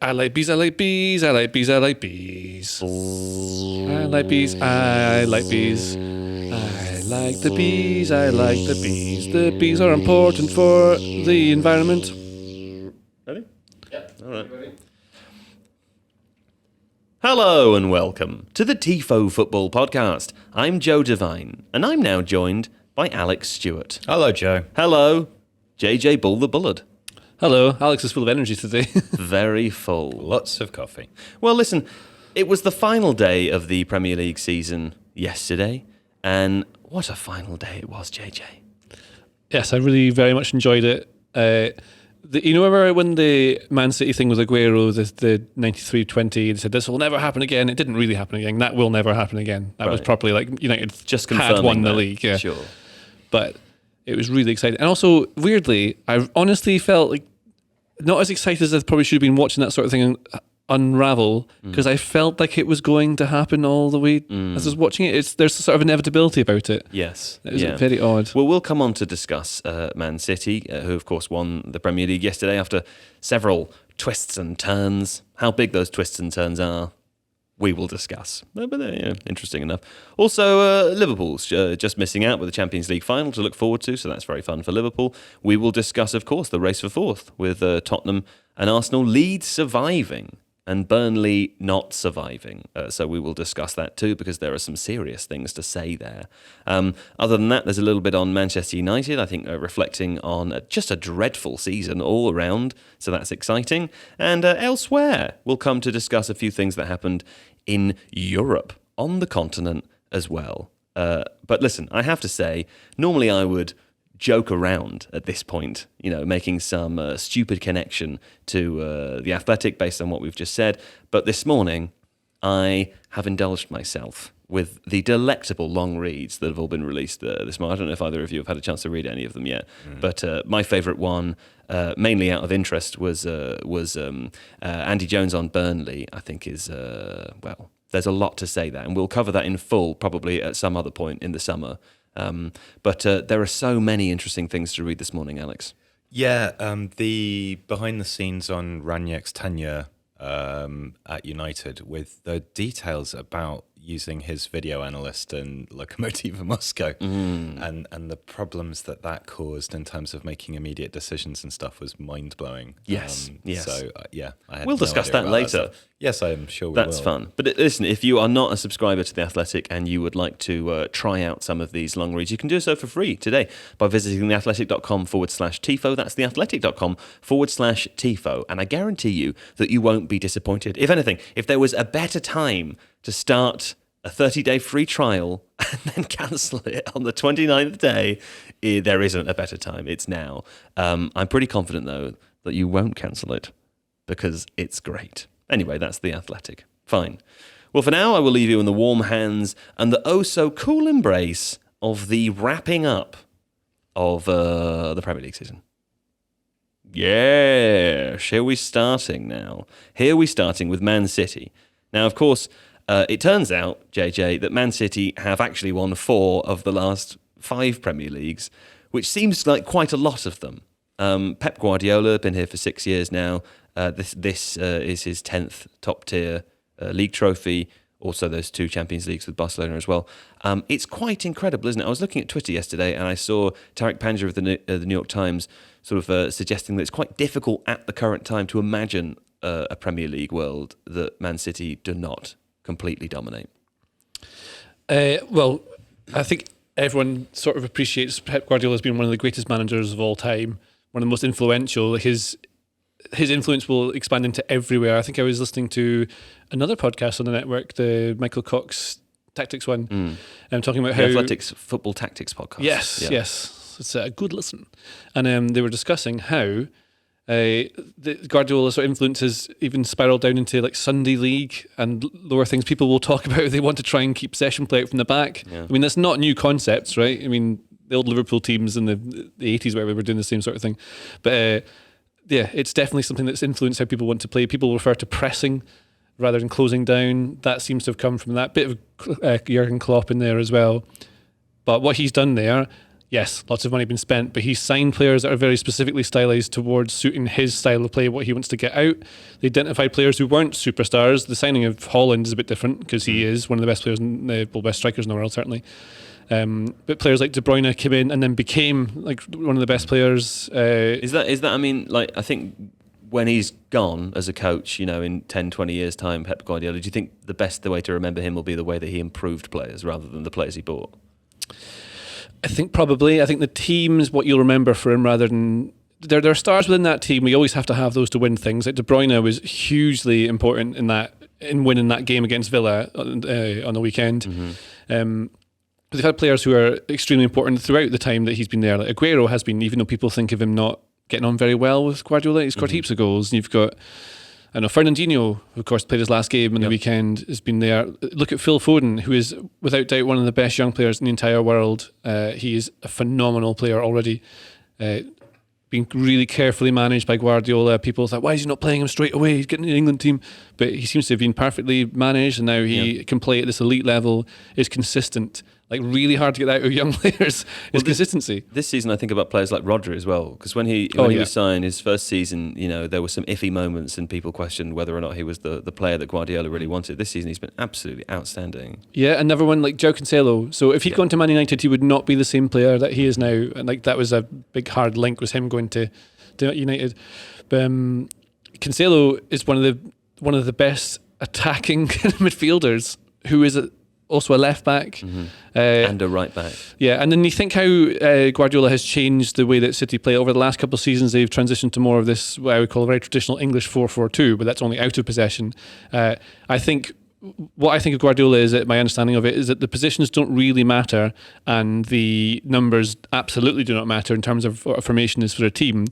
I like bees, I like bees, I like bees, I like bees. I like bees, I like bees. I like the bees, I like the bees. The bees are important for the environment. Ready? Yeah. All right. Hello and welcome to the Tifo Football podcast. I'm Joe Devine, and I'm now joined by Alex Stewart. Hello, Joe. Hello, JJ Bull the Bullard. Hello, Alex is full of energy today. Very full. Lots of coffee. Well, listen, it was the final day of the Premier League season yesterday, and what a final day it was, JJ. Yes, I really very much enjoyed it. You know, remember when the Man City thing with Aguero, the 93-20, they said this will never happen again. It didn't really happen again. That will never happen again. That was properly like United Just had won the that. league. Yeah, Sure. but it was really exciting. And also, weirdly, I honestly felt like not as excited as I probably should have been watching that sort of thing unravel, because I felt like it was going to happen all the way as I was watching it. There's a sort of inevitability about it. Yes. It was very odd. Well, we'll come on to discuss Man City, who of course won the Premier League yesterday after several twists and turns. How big those twists and turns are, we will discuss. But interesting enough. Also, Liverpool's just missing out with the Champions League final to look forward to, so that's very fun for Liverpool. We will discuss, of course, the race for fourth with Tottenham and Arsenal. Leeds surviving and Burnley not surviving. So we will discuss that too, because there are some serious things to say there. Other than that, there's a little bit on Manchester United, I think reflecting on just a dreadful season all around, so that's exciting. And elsewhere, we'll come to discuss a few things that happened in Europe, on the continent as well. But listen, I have to say, normally I would joke around at this point, making some stupid connection to The Athletic based on what we've just said. But this morning, I have indulged myself with the delectable long reads that have all been released this morning. I don't know if either of you have had a chance to read any of them yet, but my favourite one, mainly out of interest, was Andy Jones on Burnley. I think is, there's a lot to say there, and we'll cover that in full probably at some other point in the summer. But there are so many interesting things to read this morning, Alex. Yeah, the behind the scenes on Ranieri's tenure at United, with the details about using his video analyst in Lokomotiva Moscow and the problems that caused in terms of making immediate decisions and stuff was mind-blowing. Yes. So, I had We'll no discuss idea that about later. stuff. Yes, I am sure we That's will. fun. But listen, if you are not a subscriber to The Athletic and you would like to try out some of these long reads, you can do so for free today by visiting theathletic.com/Tifo. That's theathletic.com/Tifo. And I guarantee you that you won't be disappointed. If anything, if there was a better time to start a 30-day free trial and then cancel it on the 29th day, there isn't a better time. It's now. I'm pretty confident, though, that you won't cancel it because it's great. Anyway, that's The Athletic. Fine. Well, for now, I will leave you in the warm hands and the oh-so-cool embrace of the wrapping up of the Premier League season. Yeah, here we're starting now. Here we're starting with Man City. Now, of course, it turns out, JJ, that Man City have actually won 4 of the last 5 Premier Leagues, which seems like quite a lot of them. Pep Guardiola, been here for 6 years now. This is his 10th top-tier league trophy. Also, those 2 Champions Leagues with Barcelona as well. It's quite incredible, isn't it? I was looking at Twitter yesterday, and I saw Tariq Panja of the New York Times sort of suggesting that it's quite difficult at the current time to imagine a Premier League world that Man City do not completely dominate. Well, I think everyone sort of appreciates Pep Guardiola as being one of the greatest managers of all time, one of the most influential. His influence will expand into everywhere. I think I was listening to another podcast on the network, the Michael Cox Tactics one, and I'm talking about the how Athletics Football Tactics podcast. Yes, it's a good listen, and they were discussing how the Guardiola's sort of influence has even spiraled down into like Sunday League and lower things. People will talk about they want to try and keep possession play out from the back. Yeah. I mean, that's not new concepts, right? I mean, the old Liverpool teams in the 80s where we were doing the same sort of thing. But it's definitely something that's influenced how people want to play. People refer to pressing rather than closing down. That seems to have come from that. Bit of Jurgen Klopp in there as well. But what he's done there, yes, lots of money been spent, but he's signed players that are very specifically stylized towards suiting his style of play, what he wants to get out. They identified players who weren't superstars. The signing of Holland is a bit different because he is one of the best players, best strikers in the world, certainly. But players like De Bruyne came in and then became like one of the best players. Is that? I mean, like, I think when he's gone as a coach, in 10, 20 years' time, Pep Guardiola, do you think the way to remember him will be the way that he improved players rather than the players he bought? I think probably. I think the team's what you'll remember for him rather than... There are stars within that team. We always have to have those to win things. Like De Bruyne was hugely important in winning that game against Villa on the weekend. Mm-hmm. But they've had players who are extremely important throughout the time that he's been there. Like Aguero has been, even though people think of him not getting on very well with Guardiola, he's scored heaps of goals. And you've got, I know, Fernandinho, who of course played his last game on the weekend, has been there. Look at Phil Foden, who is without doubt one of the best young players in the entire world. He is a phenomenal player already. Being really carefully managed by Guardiola. People thought, why is he not playing him straight away? He's getting in the England team. But he seems to have been perfectly managed, and now he can play at this elite level, is consistent. Like, really hard to get out of young players is consistency. This season, I think about players like Rodri as well, because when he was signed his first season, there were some iffy moments and people questioned whether or not he was the player that Guardiola really wanted. This season, he's been absolutely outstanding. Yeah, another one like João Cancelo. So if he'd gone to Man United, he would not be the same player that he is now. And like that was a big hard link, was him going to United. But Cancelo is one of the best attacking midfielders, who is also a left back and a right back. Yeah, and then you think how Guardiola has changed the way that City play over the last couple of seasons. They've transitioned to more of this, what I would call a very traditional English 4-4-2, but that's only out of possession. I think what I think of Guardiola is that my understanding of it is that the positions don't really matter and the numbers absolutely do not matter in terms of what a formation is for a team.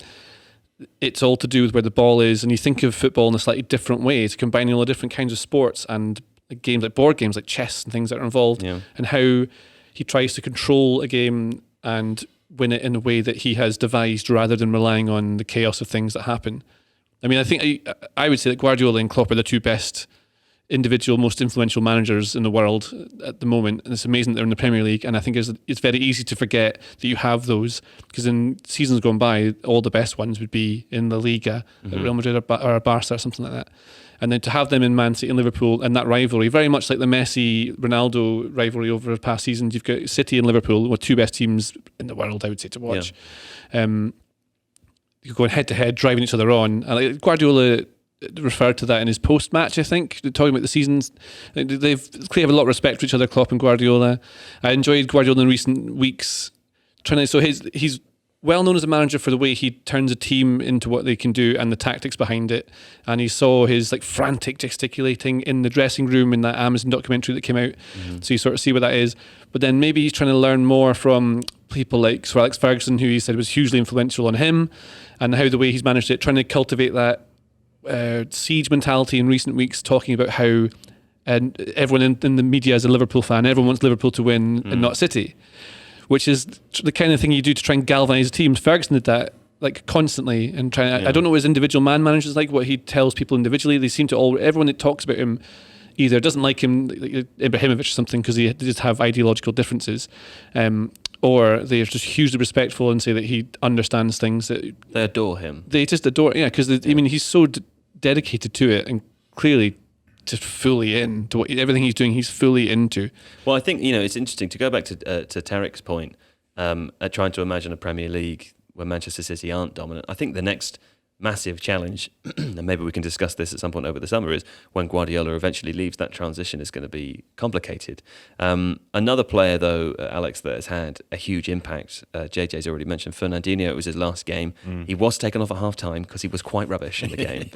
It's all to do with where the ball is, and you think of football in a slightly different way. It's combining all the different kinds of sports and games like board games, like chess and things that are involved, and how he tries to control a game and win it in a way that he has devised rather than relying on the chaos of things that happen. I mean, I think I would say that Guardiola and Klopp are the two best individual, most influential managers in the world at the moment, and it's amazing that they're in the Premier League. And I think it's very easy to forget that you have those, because in seasons gone by, all the best ones would be in the Liga, like Real Madrid or Barca or something like that. And then to have them in Man City and Liverpool and that rivalry, very much like the Messi-Ronaldo rivalry over the past seasons, you've got City and Liverpool, who are two best teams in the world, I would say, to watch. You're going head-to-head, driving each other on. And Guardiola referred to that in his post-match, I think, talking about the seasons. They've clearly have a lot of respect for each other, Klopp and Guardiola. I enjoyed Guardiola in recent weeks. He's well known as a manager for the way he turns a team into what they can do and the tactics behind it. And you saw his like frantic gesticulating in the dressing room in that Amazon documentary that came out. So you sort of see what that is. But then maybe he's trying to learn more from people like Sir Alex Ferguson, who he said was hugely influential on him, and how the way he's managed it, trying to cultivate that siege mentality in recent weeks, talking about how everyone in the media is a Liverpool fan. Everyone wants Liverpool to win and not City, which is the kind of thing you do to try and galvanise teams. Ferguson did that like constantly, and I don't know what his individual man managers like, what he tells people individually. They seem to everyone that talks about him either doesn't like him, like Ibrahimovic or something, because they just have ideological differences, or they're just hugely respectful and say that he understands things. That they adore him. They just adore, because I mean, he's so dedicated to it and clearly just fully into everything he's doing. He's fully into. Well, I think it's interesting to go back to Tarek's point at trying to imagine a Premier League where Manchester City aren't dominant. I think the next massive challenge, and maybe we can discuss this at some point over the summer, is when Guardiola eventually leaves, that transition is going to be complicated. Another player, though, Alex, that has had a huge impact, JJ's already mentioned Fernandinho. It was his last game. He was taken off at half-time because he was quite rubbish in the game,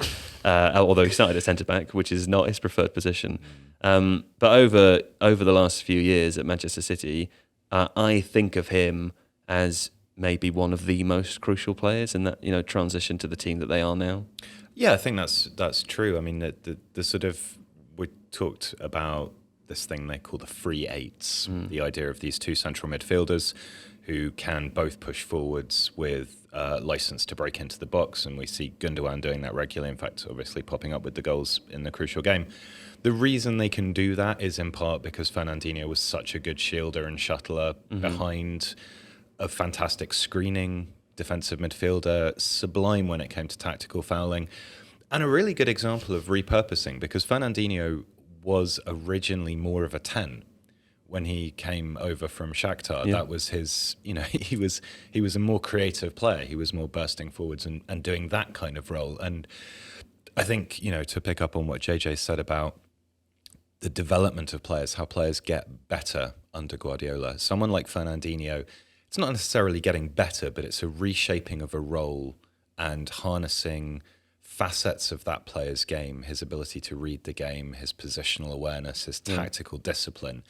although he started at centre-back, which is not his preferred position. But over the last few years at Manchester City, I think of him as maybe one of the most crucial players in that transition to the team that they are now. Yeah, I think that's true. I mean, the sort of, we talked about this thing they call the free eights, the idea of these two central midfielders who can both push forwards with license to break into the box, and we see Gundogan doing that regularly. In fact, obviously popping up with the goals in the crucial game. The reason they can do that is in part because Fernandinho was such a good shielder and shuttler behind a fantastic screening defensive midfielder, sublime when it came to tactical fouling, and a really good example of repurposing, because Fernandinho was originally more of a 10 when he came over from Shakhtar. That was his, he was a more creative player. He was more bursting forwards and doing that kind of role. And I think, to pick up on what JJ said about the development of players, how players get better under Guardiola. Someone like Fernandinho, it's not necessarily getting better, but it's a reshaping of a role and harnessing facets of that player's game, his ability to read the game, his positional awareness, his tactical discipline.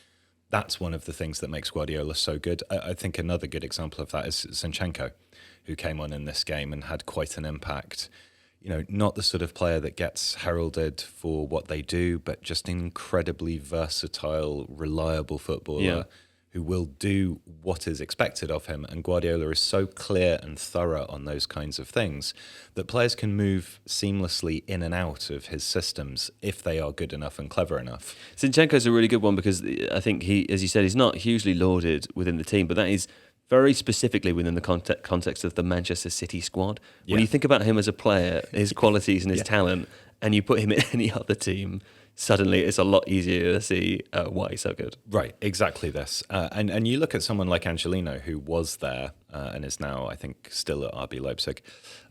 That's one of the things that makes Guardiola so good. I think another good example of that is Zinchenko, who came on in this game and had quite an impact. Not the sort of player that gets heralded for what they do, but just an incredibly versatile, reliable footballer who will do what is expected of him. And Guardiola is so clear and thorough on those kinds of things that players can move seamlessly in and out of his systems if they are good enough and clever enough. Zinchenko's a really good one because I think he, as you said, he's not hugely lauded within the team, but that is very specifically within the context of the Manchester City squad. When you think about him as a player, his qualities and his talent, and you put him in any other team, suddenly it's a lot easier to see why he's so good. Right, exactly this. And you look at someone like Angelino, who was there and is now, I think, still at RB Leipzig.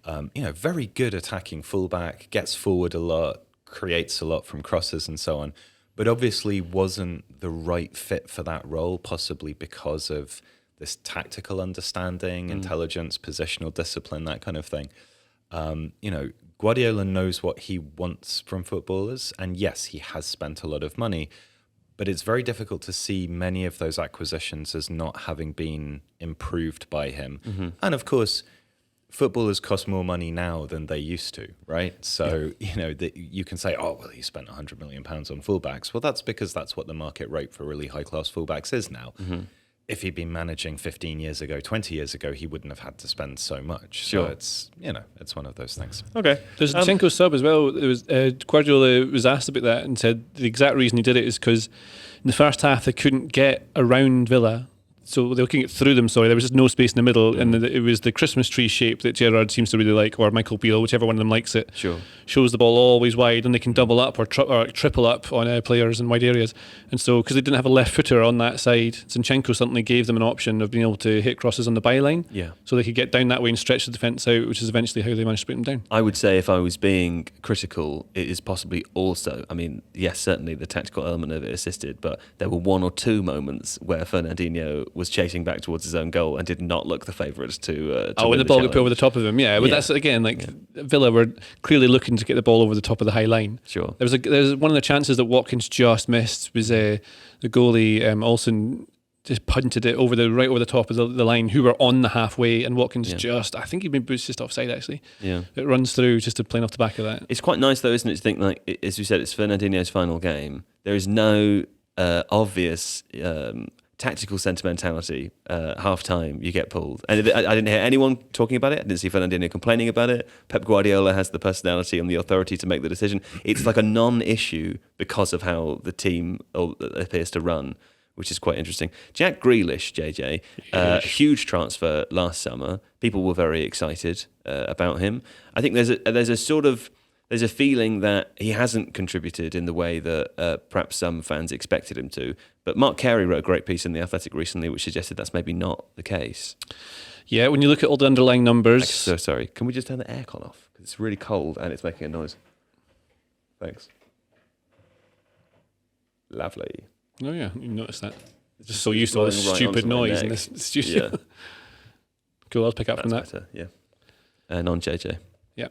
Very good attacking fullback, gets forward a lot, creates a lot from crosses and so on, but obviously wasn't the right fit for that role, possibly because of this tactical understanding, intelligence, positional discipline, that kind of thing. Guardiola knows what he wants from footballers, and yes, he has spent a lot of money, but it's very difficult to see many of those acquisitions as not having been improved by him. And of course, footballers cost more money now than they used to, right? So, you can say, oh, well, he spent £100 million on fullbacks. Well, that's because that's what the market rate for really high-class fullbacks is now. If he'd been managing 15 years ago, 20 years ago, he wouldn't have had to spend so much. Sure. So it's one of those things. Okay. There's a Zinchenko sub as well. It was Guardiola was asked about that and said the exact reason he did it is because in the first half they couldn't get around Villa. So they were getting it through them, sorry. There was just no space in the middle, and it was the Christmas tree shape that Gerrard seems to really like, or Michael Beale, whichever one of them likes it. Sure. Shows the ball always wide, and they can double up or triple up on players in wide areas. And so, because they didn't have a left footer on that side, Zinchenko suddenly gave them an option of being able to hit crosses on the byline. Yeah. So they could get down that way and stretch the defence out, which is eventually how they managed to put them down. I would say if I was being critical, it is possibly also, yes, certainly the tactical element of it assisted, but there were one or two moments where Fernandinho was chasing back towards his own goal and did not look the favourite to when win the ball got challenge. put over the top of him, but that's again Villa were clearly looking to get the ball over the top of the high line. Sure. There's one of the chances that Watkins just missed was the goalie Olsen just punted it right over the top of the line, who were on the halfway, and Watkins I think he'd been boosted just offside actually. Yeah. It runs through just to playing off the back of that. It's quite nice though, isn't it, to think, like, as you said, it's Fernandinho's final game. There is no obvious tactical sentimentality. Half time you get pulled, and I didn't hear anyone talking about it. I didn't see Fernandinho complaining about it. Pep Guardiola has the personality and the authority to make the decision. It's like a non-issue because of how the team appears to run, which is quite interesting. Jack Grealish, JJ, huge transfer last summer. People were very excited about him. I think there's a feeling that he hasn't contributed in the way that perhaps some fans expected him to. But Mark Carey wrote a great piece in The Athletic recently which suggested that's maybe not the case. Yeah, when you look at all the underlying numbers... So sorry, can we just turn the aircon off? Because it's really cold and it's making a noise. Thanks. Lovely. Oh yeah, you noticed that. Just so used to all this stupid noise in this studio. Yeah. Cool, I'll pick up from that. Better, yeah. Non-JJ. Yeah.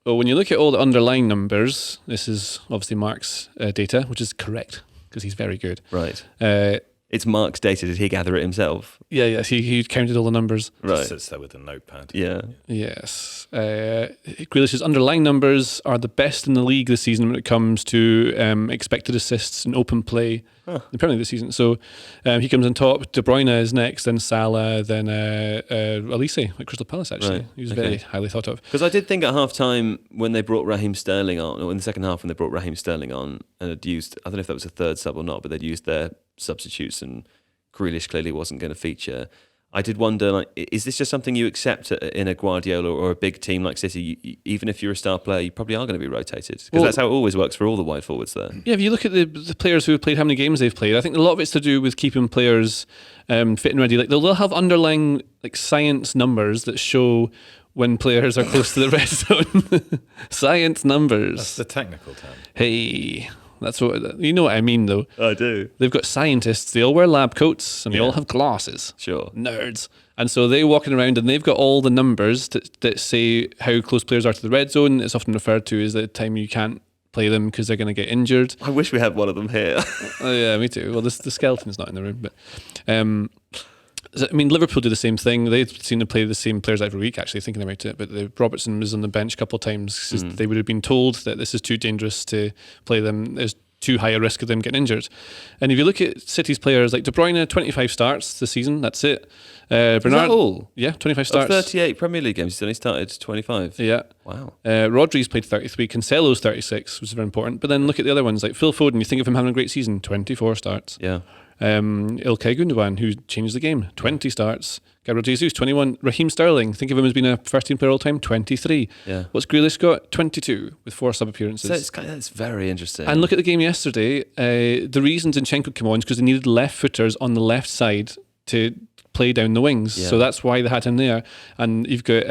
Well, when you look at all the underlying numbers, this is obviously Mark's data, which is correct because he's very good. Right. It's Mark's data. Did he gather it himself? Yeah, yes. He counted all the numbers. Right. Just sits there with a notepad. Yeah. Yes. Grealish's underlying numbers are the best in the league this season when it comes to expected assists and open play in the Premier League this season. So he comes on top. De Bruyne is next, then Salah, then Elise at Crystal Palace, actually. Right. He was very highly thought of. Because I did think at half-time when they brought Raheem Sterling on, or in the second half when they brought Raheem Sterling on and had used, I don't know if that was a third sub or not, but they'd used their substitutes and Grealish clearly wasn't going to feature. I did wonder, like, is this just something you accept in a Guardiola or a big team like City? Even if you're a star player, you probably are going to be rotated, because that's how it always works for all the wide forwards there. Yeah, if you look at the players who have played, how many games they've played, I think a lot of it's to do with keeping players fit and ready. Like they'll have underlying like science numbers that show when players are close to the red zone. Science numbers. That's the technical term. Hey, that's what you know what I mean, though. I do. They've got scientists. They all wear lab coats and they Yeah. all have glasses. Sure. Nerds. And so they're walking around and they've got all the numbers that say how close players are to the red zone. It's often referred to as the time you can't play them because they're going to get injured. I wish we had one of them here. Oh yeah, me too. Well, the skeleton's not in the room, but I mean, Liverpool do the same thing. They seem to play the same players every week, actually, thinking about it. But Robertson was on the bench a couple of times because they would have been told that this is too dangerous to play them. There's too high a risk of them getting injured. And if you look at City's players, like De Bruyne, 25 starts this season, that's it. Bernard, Is that all? Yeah, 25 starts. 38 Premier League games, he's only started 25. Yeah. Wow. Rodri's played 33, Cancelo's 36, which is very important. But then look at the other ones, like Phil Foden, you think of him having a great season, 24 starts. Yeah. Ilkay Gundogan, who changed the game, 20 starts. Gabriel Jesus, 21. Raheem Sterling, think of him as being a first team player all time, 23. Yeah. What's Grealish got? 22 with 4 sub appearances. So that's very interesting. And look at the game yesterday. The reason Zinchenko came on is because they needed left footers on the left side to play down the wings. Yeah. So that's why they had him there. And you've got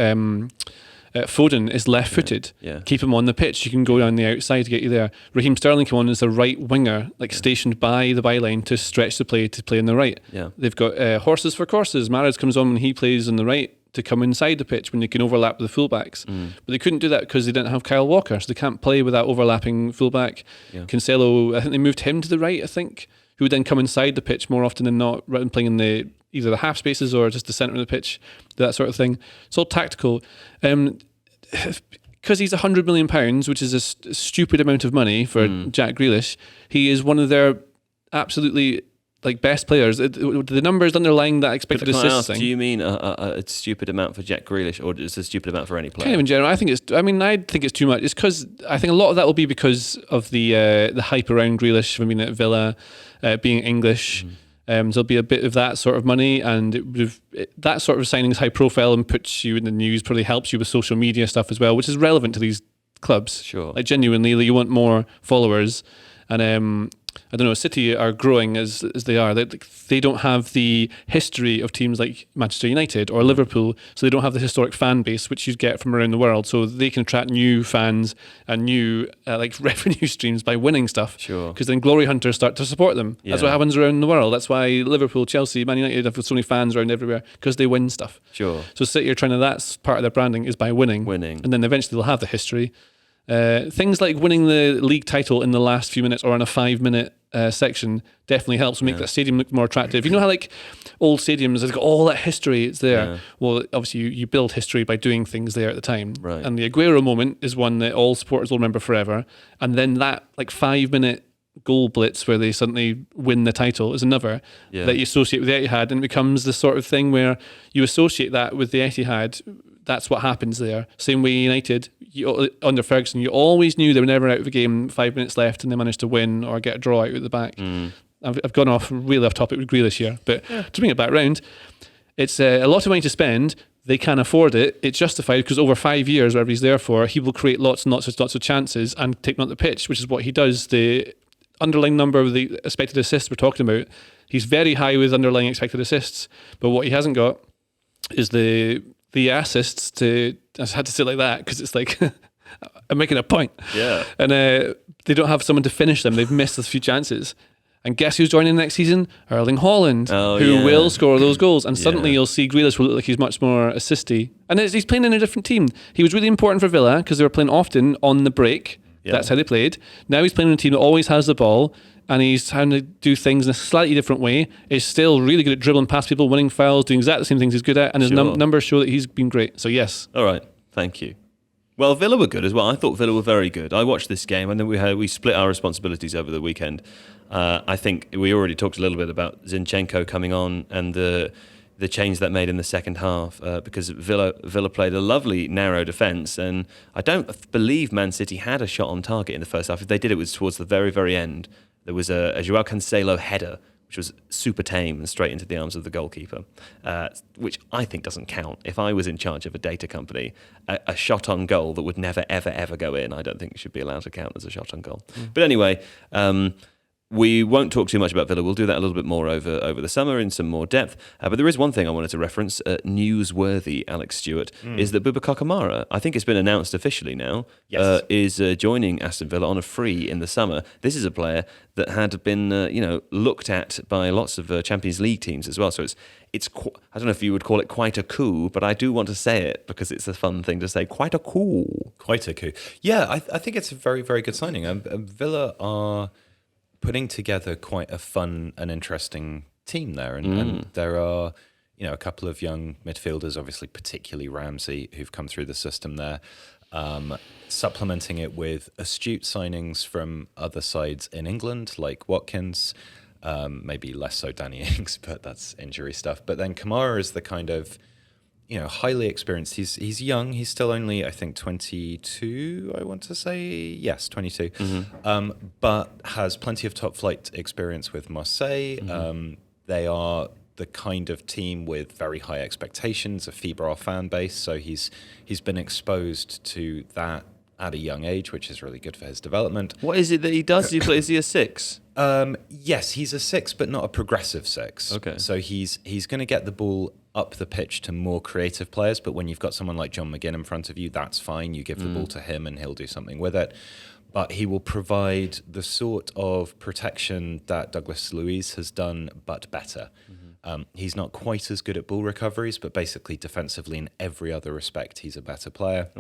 Foden is left-footed. Yeah. Keep him on the pitch. You can go down the outside to get you there. Raheem Sterling came on as a right winger, stationed by the byline to stretch the play to play on the right. Yeah. They've got horses for courses. Mahrez comes on when he plays on the right to come inside the pitch when they can overlap with the fullbacks. But they couldn't do that because they didn't have Kyle Walker, so they can't play with that overlapping fullback. Yeah. Cancelo, I think they moved him to the right, who would then come inside the pitch more often than not, rather than playing in either the half spaces or just the centre of the pitch, that sort of thing. It's all tactical. Because he's £100 million, which is a stupid amount of money for Jack Grealish, he is one of their absolutely best players. The numbers underlying that expected Can I assist ask, thing. do you mean a stupid amount for Jack Grealish, or is it a stupid amount for any player? Kind of in general, I think it's too much. It's because I think a lot of that will be because of the hype around Grealish from being at Villa, being English. So there'll be a bit of that sort of money, and that sort of signing is high profile and puts you in the news, probably helps you with social media stuff as well, which is relevant to these clubs. Sure. Genuinely, you want more followers. And I don't know, City are growing as they are. They don't have the history of teams like Manchester United or Liverpool, so they don't have the historic fan base which you get from around the world. So they can attract new fans and new revenue streams by winning stuff. Sure. Because then glory hunters start to support them. Yeah. That's what happens around the world. That's why Liverpool, Chelsea, Man United have so many fans around everywhere, because they win stuff. Sure. So City are trying to, that's part of their branding, is by winning. And then eventually they'll have the history. Things like winning the league title in the last few minutes or in a 5-minute section definitely helps make that stadium look more attractive. You know how old stadiums, they've got all that history, it's there. Yeah. Well, obviously you build history by doing things there at the time. Right. And the Aguero moment is one that all supporters will remember forever. And then that 5-minute goal blitz where they suddenly win the title is another that you associate with the Etihad, and it becomes the sort of thing where you associate that with the Etihad. That's what happens there. Same way United, under Ferguson, you always knew they were never out of a game, 5 minutes left, and they managed to win or get a draw out at the back. I've gone really off topic with Grealish here, but to bring it back round, it's a lot of money to spend. They can afford it. It's justified because over 5 years, whatever he's there for, he will create lots and lots of chances and take them on the pitch, which is what he does. The underlying number of the expected assists we're talking about, he's very high with underlying expected assists, but what he hasn't got is the assists to, I had to say it like that because it's I'm making a point. Yeah. And they don't have someone to finish them. They've missed a few chances. And guess who's joining next season? Erling Haaland, who will score those goals. And suddenly you'll see Grealish will look like he's much more assisty. And he's playing in a different team. He was really important for Villa because they were playing often on the break. Yeah. That's how they played. Now he's playing in a team that always has the ball, and he's trying to do things in a slightly different way. He's still really good at dribbling past people, winning fouls, doing exactly the same things he's good at, and his numbers show that he's been great. So yes. All right, thank you. Well, Villa were good as well. I thought Villa were very good. I watched this game, and then we split our responsibilities over the weekend. I think we already talked a little bit about Zinchenko coming on and the change that made in the second half, because Villa played a lovely narrow defence, and I don't believe Man City had a shot on target in the first half. If they did, it was towards the very, very end. There was a Joao Cancelo header, which was super tame and straight into the arms of the goalkeeper, which I think doesn't count. If I was in charge of a data company, a shot on goal that would never, ever, ever go in, I don't think it should be allowed to count as a shot on goal. But anyway, we won't talk too much about Villa. We'll do that a little bit more over the summer in some more depth. But there is one thing I wanted to reference, newsworthy, Alex Stewart, is that Boubacar Kamara, I think it's been announced officially now, is joining Aston Villa on a free in the summer. This is a player that had been looked at by lots of Champions League teams as well. So it's I don't know if you would call it quite a coup, but I do want to say it because it's a fun thing to say. Quite a coup. Quite a coup. Yeah, I think it's a very, very good signing. Villa are putting together quite a fun and interesting team there. And there are, a couple of young midfielders, obviously particularly Ramsey, who've come through the system there, supplementing it with astute signings from other sides in England, like Watkins, maybe less so Danny Ings, but that's injury stuff. But then Kamara is the kind of, highly experienced. He's young. He's still only, I think, 22, I want to say. Yes, 22. But has plenty of top flight experience with Marseille. They are the kind of team with very high expectations, a febrile fan base. So he's been exposed to that at a young age, which is really good for his development. What is it that he does? Is he a 6? Yes, he's a 6, but not a progressive 6. Okay. So he's going to get the ball up the pitch to more creative players, but when you've got someone like John McGinn in front of you, that's fine. You give the ball to him and he'll do something with it. But he will provide the sort of protection that Douglas Luiz has done, but better. He's not quite as good at ball recoveries, but basically defensively in every other respect, he's a better player.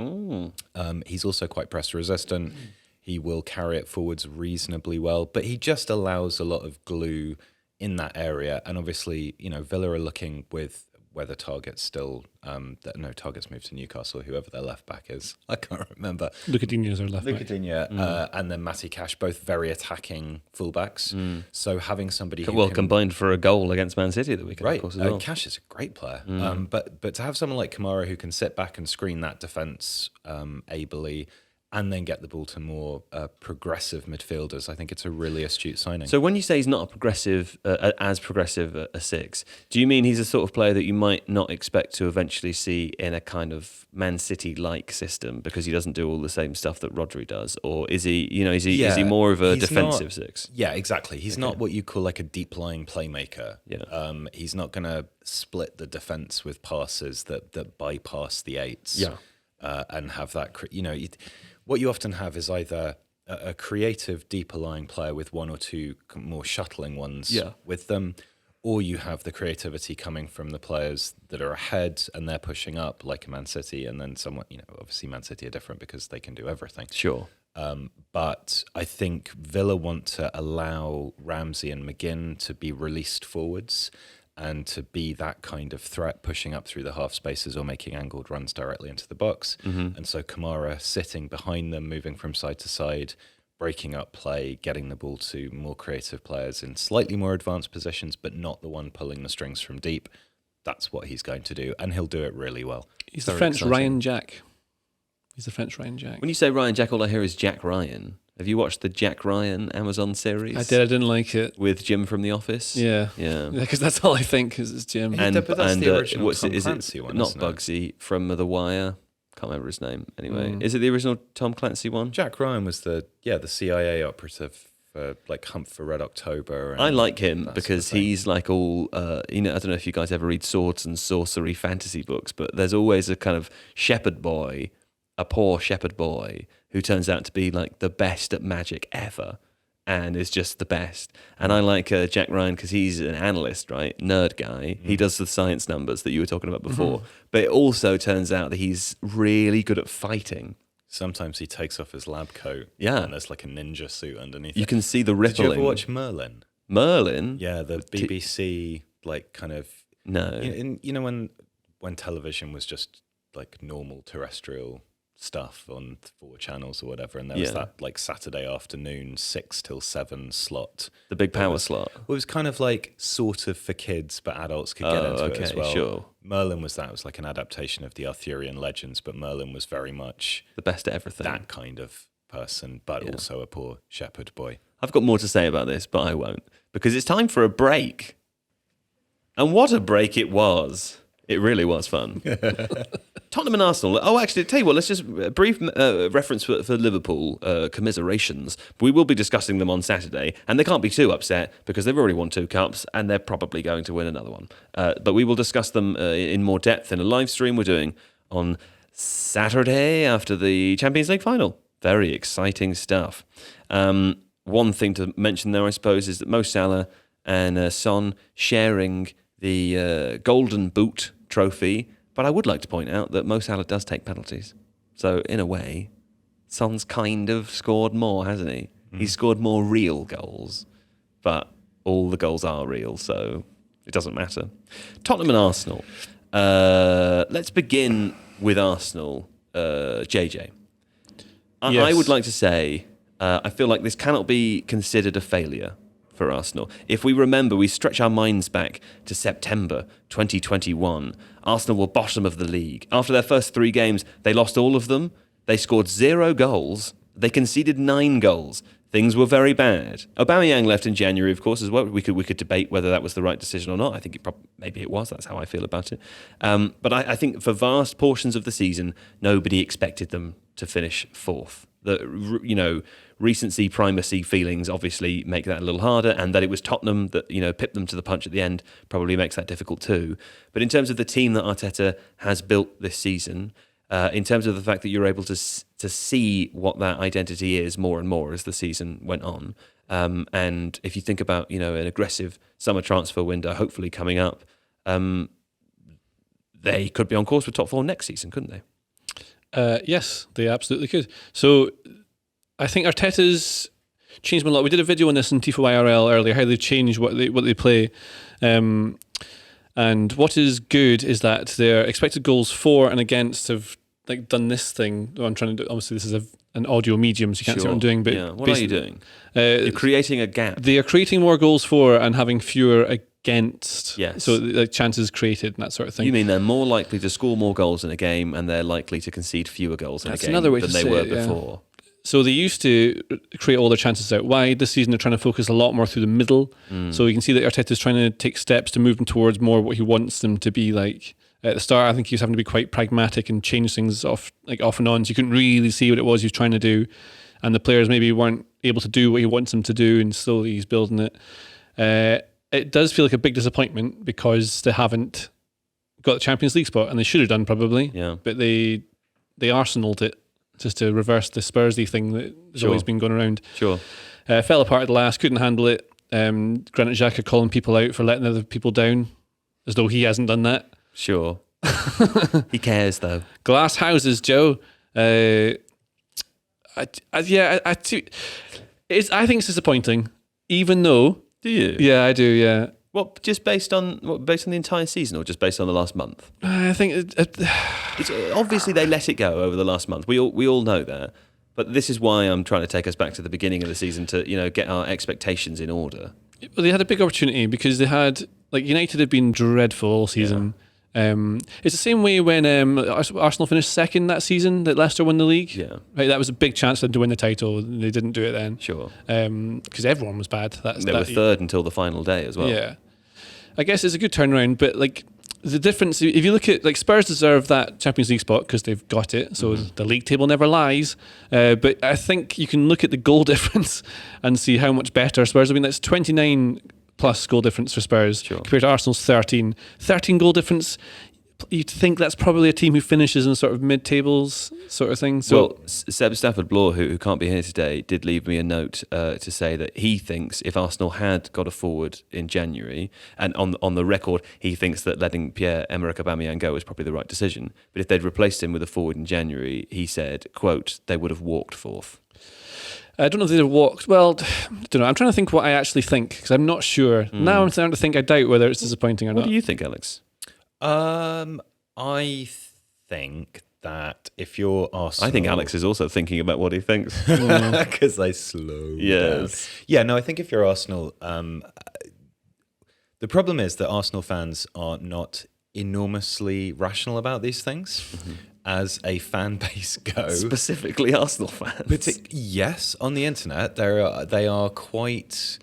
He's also quite press resistant. He will carry it forwards reasonably well, but he just allows a lot of glue in that area. And obviously, Villa are looking with whether Target's still, Target's moved to Newcastle, whoever their left back is. I can't remember. Lucadinho's our left back. And then Matty Cash, both very attacking fullbacks. So having somebody who combined for a goal against Man City the weekend, of course, as well. Cash is a great player. But to have someone like Kamara who can sit back and screen that defence ably, and then get the ball to more progressive midfielders, I think it's a really astute signing. So when you say he's not as progressive a 6, do you mean he's a sort of player that you might not expect to eventually see in a kind of Man City-like system because he doesn't do all the same stuff that Rodri does? Or is he, is he more of a defensive 6? Yeah, exactly. He's not what you call like a deep-lying playmaker. Yeah. He's not going to split the defence with passes that bypass the 8s. Yeah. And have that, what you often have is either a creative, deeper-lying player with one or two more shuttling ones with them, or you have the creativity coming from the players that are ahead and they're pushing up, like Man City, and then someone, obviously Man City are different because they can do everything. Sure. But I think Villa want to allow Ramsey and McGinn to be released forwards and to be that kind of threat pushing up through the half spaces or making angled runs directly into the box. And so Kamara sitting behind them, moving from side to side, breaking up play, getting the ball to more creative players in slightly more advanced positions, but not the one pulling the strings from deep. That's what he's going to do, and he'll do it really well. He's the French Ryan Jack. When you say Ryan Jack, all I hear is Jack Ryan. Have you watched the Jack Ryan Amazon series? I did. I didn't like it. With Jim from The Office? Yeah. Because that's all I think is Jim. But that's the original Tom Clancy one, not isn't it? Bugsy from The Wire. Can't remember his name. Anyway, is it the original Tom Clancy one? Jack Ryan was the CIA operative for like Hunt for Red October. I like him because he's like all, I don't know if you guys ever read swords and sorcery fantasy books, but there's always a kind of shepherd boy, a poor shepherd boy, who turns out to be like the best at magic ever and is just the best. And I like Jack Ryan because he's an analyst, right? Nerd guy. He does the science numbers that you were talking about before. But it also turns out that he's really good at fighting. Sometimes he takes off his lab coat and there's like a ninja suit underneath You it. can see the rippling. Did you ever watch Merlin? Merlin? Yeah, the BBC like kind of... No. When television was just like normal terrestrial stuff on 4 channels or whatever, and there was that like Saturday afternoon 6 till 7 slot, the big power slot. It was kind of like sort of for kids, but adults could get into it as well. Sure. Merlin was that. It was like an adaptation of the Arthurian legends, but Merlin was very much the best at everything. That kind of person, but also a poor shepherd boy. I've got more to say about this, but I won't, because it's time for a break. And what a break it was. It really was fun. Tottenham and Arsenal. Oh, actually, tell you what, let's just brief reference for Liverpool, commiserations. We will be discussing them on Saturday, and they can't be too upset because they've already won 2 cups and they're probably going to win another one. But we will discuss them in more depth in a live stream we're doing on Saturday after the Champions League final. Very exciting stuff. One thing to mention there, I suppose, is that Mo Salah and Son sharing the Golden Boot trophy. But I would like to point out that Mo Salah does take penalties. So, in a way, Son's kind of scored more, hasn't he? He's scored more real goals. But all the goals are real, so it doesn't matter. Tottenham and Arsenal. Let's begin with Arsenal. JJ. Yes. I would like to say, I feel like this cannot be considered a failure for Arsenal. If we remember, we stretch our minds back to September 2021. Arsenal were bottom of the league. After their first 3 games, they lost all of them. They scored 0 goals. They conceded 9 goals. Things were very bad. Aubameyang left in January, of course, as well. We could debate whether that was the right decision or not. I think maybe it was. That's how I feel about it. But I think for vast portions of the season, nobody expected them to finish 4th. Recency, primacy feelings obviously make that a little harder, and that it was Tottenham that pipped them to the punch at the end probably makes that difficult too. But in terms of the team that Arteta has built this season, in terms of the fact that you're able to see what that identity is more and more as the season went on, and if you think about an aggressive summer transfer window hopefully coming up, they could be on course for top 4 next season, couldn't they? Yes, they absolutely could. So I think Arteta's changed them a lot. We did a video on this in Tifo IRL earlier, how they change what they play. And what is good is that their expected goals for and against have done this thing. I'm trying to do. Obviously, this is an audio medium, so you can't see what I'm doing. But what are you doing? You're creating a gap. They are creating more goals for and having fewer against. Yes. So chances created and that sort of thing. You mean they're more likely to score more goals in a game, and they're likely to concede fewer goals in a game another way than to they say were it, yeah. before. So they used to create all their chances out wide. This season they're trying to focus a lot more through the middle. So you can see that Arteta's trying to take steps to move them towards more what he wants them to be like. At the start, I think he was having to be quite pragmatic and change things off and on. So you couldn't really see what it was he was trying to do. And the players maybe weren't able to do what he wants them to do, and slowly he's building it. It does feel like a big disappointment because they haven't got the Champions League spot, and they should have done probably. Yeah. But they Arsenaled it just to reverse the Spursy thing that has always been going around. Sure. Fell apart at the last, couldn't handle it. Granit Xhaka calling people out for letting other people down, as though he hasn't done that. Sure. He cares though. Glass houses, Joe. I think it's disappointing, even though. Do you? Yeah, I do. Yeah. What? Just based on the entire season, or just based on the last month? I think It's, obviously they let it go over the last month. We all know that. But this is why I'm trying to take us back to the beginning of the season to get our expectations in order. Well, they had a big opportunity because they had United had been dreadful all season. It's the same way when Arsenal finished second that season that Leicester won the league. Yeah, right. That was a big chance for them to win the title. And they didn't do it then. Sure. Because everyone was bad. They were third until the final day as well. Yeah, I guess it's a good turnaround, but the difference, if you look at Spurs deserve that Champions League spot because they've got it, so the league table never lies. But I think you can look at the goal difference and see how much better Spurs have been. That's 29 plus goal difference for Spurs compared to Arsenal's 13 goal difference. You'd think that's probably a team who finishes in sort of mid-tables sort of thing. So, Seb Stafford-Bloor, who can't be here today, did leave me a note to say that he thinks if Arsenal had got a forward in January, and on the record, he thinks that letting Pierre-Emerick Aubameyang go was probably the right decision. But if they'd replaced him with a forward in January, he said, quote, they would have walked 4th. I don't know if they'd have walked. Well, I don't know. I'm trying to think what I actually think because I'm not sure. Now I'm starting to think I doubt whether it's disappointing or not. What do you think, Alex? I think that if you're Arsenal... I think Alex is also thinking about what he thinks. Because I slowed down. Yeah, no, I think if you're Arsenal... the problem is that Arsenal fans are not enormously rational about these things. as a fan base go, Specifically Arsenal fans. yes, on the internet, they are quite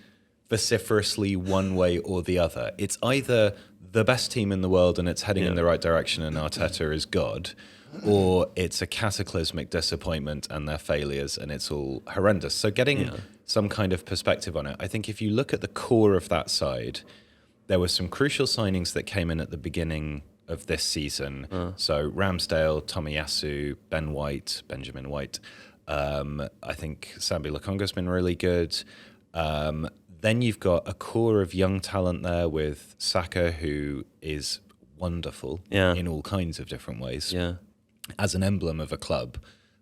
vociferously one way or the other. It's either the best team in the world and it's heading in the right direction and Arteta is God, or it's a cataclysmic disappointment and their failures and it's all horrendous. So getting some kind of perspective on it, I think if you look at the core of that side, there were some crucial signings that came in at the beginning of this season. So Ramsdale, Tomiyasu, Benjamin White. I think Sambi Lokonga's been really good. Then you've got a core of young talent there with Saka, who is wonderful in all kinds of different ways. Yeah. As an emblem of a club,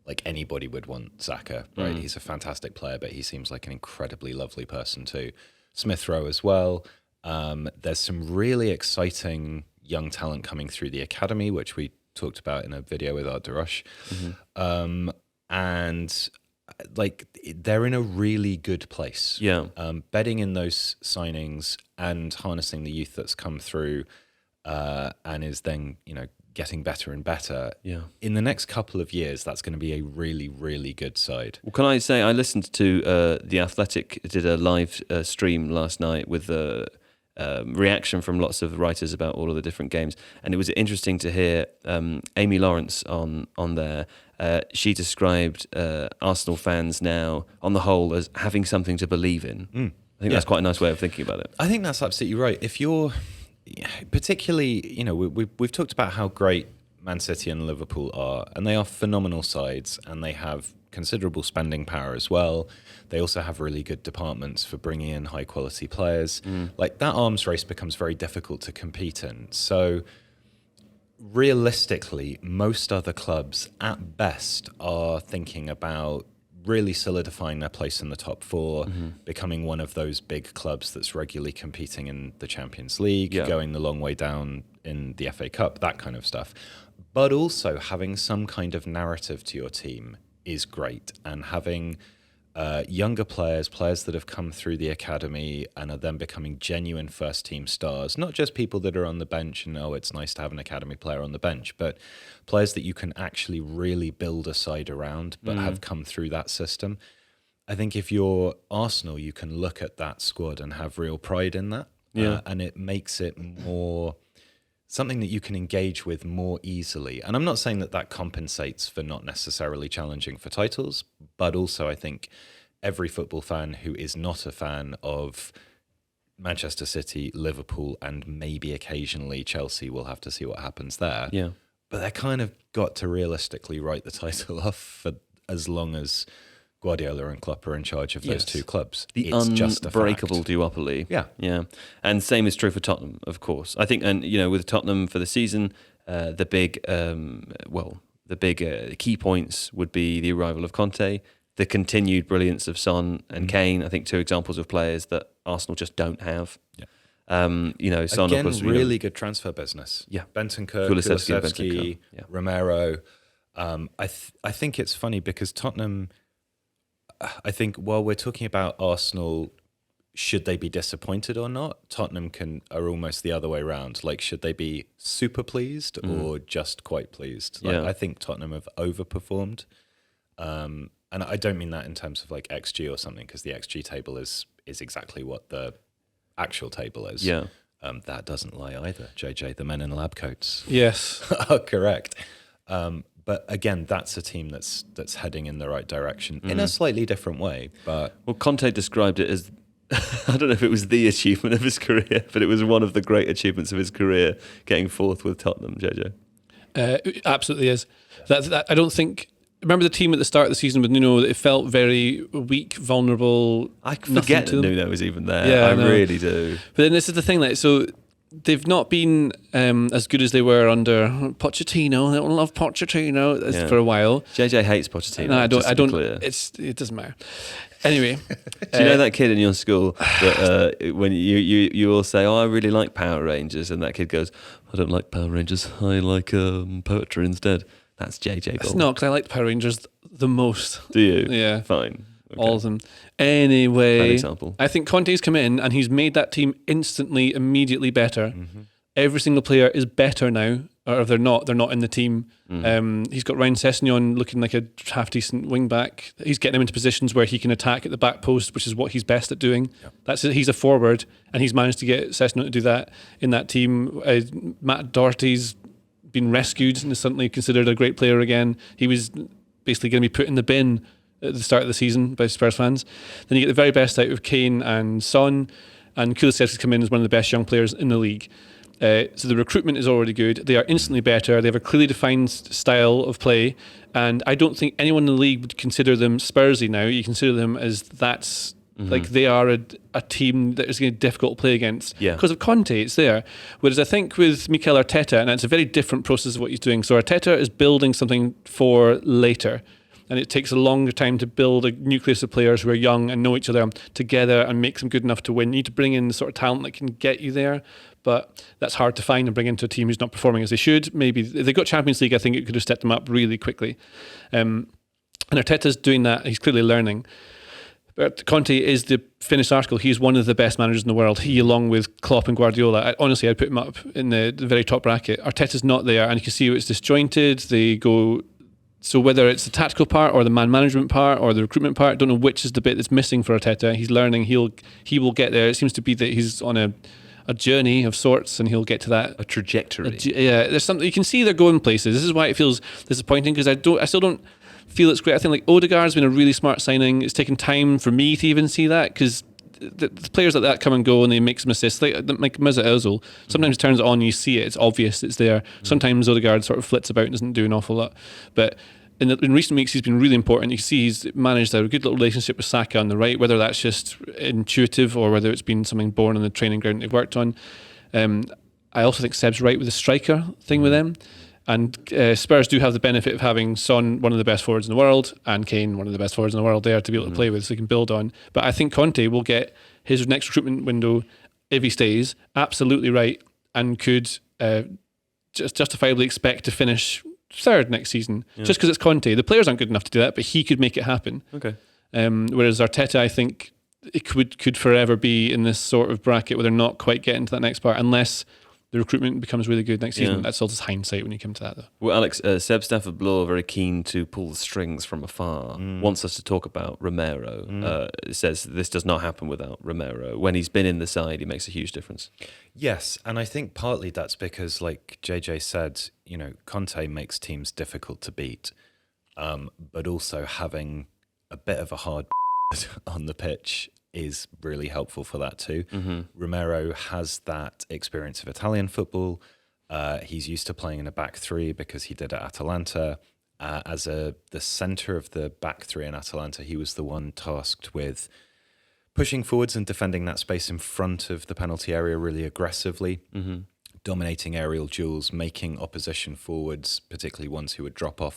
like anybody would want Saka, right? He's a fantastic player, but he seems like an incredibly lovely person too. Smith Rowe as well. There's some really exciting young talent coming through the academy, which we talked about in a video with Art Deroche. And like they're in a really good place. Yeah. Betting in those signings and harnessing the youth that's come through and is then, getting better and better. Yeah. In the next couple of years, that's going to be a really, really good side. Well, can I say I listened to The Athletic did a live stream last night with the reaction from lots of writers about all of the different games, and it was interesting to hear Amy Lawrence on there. She described Arsenal fans now, on the whole, as having something to believe in. I think that's quite a nice way of thinking about it. I think that's absolutely right. If you're particularly, we've talked about how great Man City and Liverpool are, and they are phenomenal sides, and they have considerable spending power as well. They also have really good departments for bringing in high quality players. Like that arms race becomes very difficult to compete in. So realistically, most other clubs at best are thinking about really solidifying their place in the top four, becoming one of those big clubs that's regularly competing in the Champions League, going the long way down in the FA Cup, that kind of stuff. But also having some kind of narrative to your team is great, and having younger players that have come through the academy and are then becoming genuine first team stars, not just people that are on the bench and it's nice to have an academy player on the bench, but players that you can actually really build a side around but have come through that system. I think if you're Arsenal, you can look at that squad and have real pride in that, and it makes it more something that you can engage with more easily. And I'm not saying that compensates for not necessarily challenging for titles, but also I think every football fan who is not a fan of Manchester City, Liverpool, and maybe occasionally Chelsea, will have to see what happens there. Yeah. But they kind of got to realistically write the title off for as long as Guardiola and Klopp are in charge of those two clubs. The unbreakable duopoly. Yeah. And same is true for Tottenham, of course. I think, and with Tottenham for the season, the big key points would be the arrival of Conte, the continued brilliance of Son and Kane. I think two examples of players that Arsenal just don't have. Yeah. Son, again, of course, really good transfer business. Yeah. Bentancur, Kulusevski, Romero. I think it's funny because Tottenham, I think while we're talking about Arsenal, should they be disappointed or not? Tottenham are almost the other way around. Like, should they be super pleased or just quite pleased? Like, I think Tottenham have overperformed. And I don't mean that in terms of like XG or something, because the XG table is exactly what the actual table is. Yeah. That doesn't lie either, JJ. The men in lab coats Yes. are correct. But again, that's a team that's heading in the right direction in a slightly different way. But Conte described it as, I don't know if it was the achievement of his career, but it was one of the great achievements of his career, getting fourth with Tottenham, JJ. It absolutely is. That I don't think. Remember the team at the start of the season with Nuno? It felt very weak, vulnerable. I forget that Nuno was even there. Yeah, I really do. But then this is the thing, like, so they've not been as good as they were under Pochettino. I don't love Pochettino for a while. JJ hates Pochettino. No, I don't. Clear. It doesn't matter. Anyway, do you know that kid in your school that when you all say, "Oh, I really like Power Rangers," and that kid goes, "I don't like Power Rangers. I like poetry instead." That's JJ. It's not, because I like Power Rangers the most. Do you? Yeah. Fine. Okay. All of them. Anyway, bad example. I think Conte's come in and he's made that team immediately better. Every single player is better now or if they're not in the team. He's got Ryan Sessegnon looking like a half decent wing back. He's getting him into positions where he can attack at the back post, which is what he's best at doing. Yep. He's a forward, and he's managed to get Sessegnon to do that in that team. Matt Doherty's been rescued and is suddenly considered a great player again. He was basically going to be put in the bin at the start of the season by Spurs fans. Then you get the very best out of Kane and Son, and Kulusevski's come in as one of the best young players in the league. So the recruitment is already good. They are instantly better. They have a clearly defined style of play, and I don't think anyone in the league would consider them Spursy now. You consider them as that's like they are a team that is going to be difficult to play against because of Conte. It's there. Whereas I think with Mikel Arteta, and it's a very different process of what he's doing. So Arteta is building something for later. And it takes a longer time to build a nucleus of players who are young and know each other together and make them good enough to win. You need to bring in the sort of talent that can get you there, but that's hard to find and bring into a team who's not performing as they should. Maybe if they got Champions League, I think it could have stepped them up really quickly. And Arteta's doing that. He's clearly learning. But Conte is the finished article. He's one of the best managers in the world. He, along with Klopp and Guardiola, honestly, I'd put him up in the very top bracket. Arteta's not there, and you can see it's disjointed. They go... So whether it's the tactical part or the man management part or the recruitment part, don't know which is the bit that's missing for Arteta. He's learning. He will get there. It seems to be that he's on a journey of sorts, and he'll get to that. A trajectory. There's something you can see they're going places. This is why it feels disappointing, because I still don't feel it's great. I think like Odegaard's been a really smart signing. It's taken time for me to even see that, because the players like that come and go and they make some assists. Like Mesut Ozil, sometimes turns it on, you see it, it's obvious it's there. Sometimes Odegaard sort of flits about and doesn't do an awful lot. But in recent weeks, he's been really important. You can see he's managed a good little relationship with Saka on the right, whether that's just intuitive or whether it's been something born on the training ground they've worked on. I also think Seb's right with the striker thing with them. And Spurs do have the benefit of having Son, one of the best forwards in the world, and Kane, one of the best forwards in the world, there to be able to play with, so they can build on. But I think Conte will get his next recruitment window, if he stays, absolutely right, and could just justifiably expect to finish third next season, just because it's Conte. The players aren't good enough to do that, but he could make it happen. Okay. Whereas Arteta, I think, it could forever be in this sort of bracket where they're not quite getting to that next part, unless the recruitment becomes really good next season. That's all just hindsight when you come to that, though. Well, Alex, Seb Stafford Bloor, very keen to pull the strings from afar, wants us to talk about Romero. Says this does not happen without Romero. When he's been in the side, he makes a huge difference. Yes, and I think partly that's because, like JJ said, Conte makes teams difficult to beat, but also having a bit of a hard on the pitch is really helpful for that too. Romero has that experience of Italian football. He's used to playing in a back three because he did at Atalanta. As the centre of the back three in Atalanta, he was the one tasked with pushing forwards and defending that space in front of the penalty area really aggressively, dominating aerial duels, making opposition forwards, particularly ones who would drop off,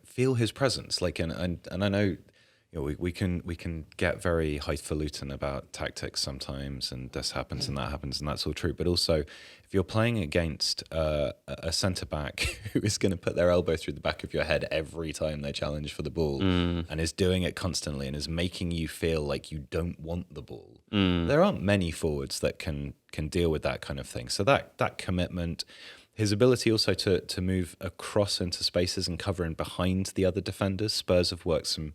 feel his presence. And I know, we can get very highfalutin about tactics sometimes, and this happens and that happens, and that's all true. But also, if you're playing against a centre back who is going to put their elbow through the back of your head every time they challenge for the ball, and is doing it constantly and is making you feel like you don't want the ball, there aren't many forwards that can deal with that kind of thing. So that commitment. His ability also to move across into spaces and cover in behind the other defenders. Spurs have worked some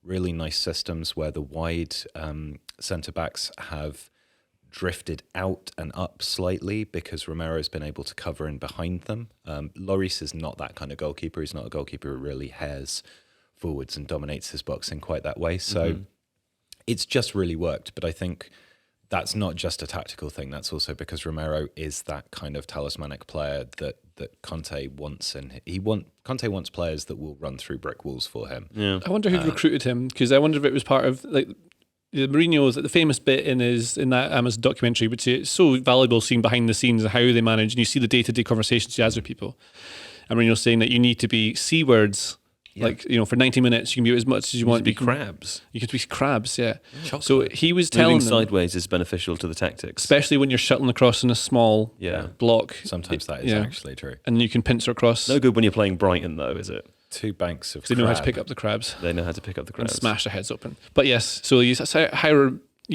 really nice systems where the wide centre-backs have drifted out and up slightly because Romero's been able to cover in behind them. Lloris is not that kind of goalkeeper. He's not a goalkeeper who really hairs forwards and dominates his box in quite that way. So it's just really worked. But I think that's not just a tactical thing. That's also because Romero is that kind of talismanic player that Conte wants, and Conte wants players that will run through brick walls for him. Yeah. I wonder who recruited him, because I wonder if it was part of Mourinho's the famous bit in that Amazon documentary, which is so valuable, seeing behind the scenes how they manage, and you see the day-to-day conversations he has with people. And Mourinho's saying that you need to be C words. Yeah. For 90 minutes, you can be as much as you want. To be crabs. You can be crabs, yeah. Chocolate. So he was telling Moving them, sideways is beneficial to the tactics. especially when you're shuttling across in a small block. Sometimes that is actually true. And you can pincer across. No good when you're playing Brighton, though, is it? Two banks of They know how to pick up the crabs. They know how to pick up the crabs. And smash their heads open. But yes, so you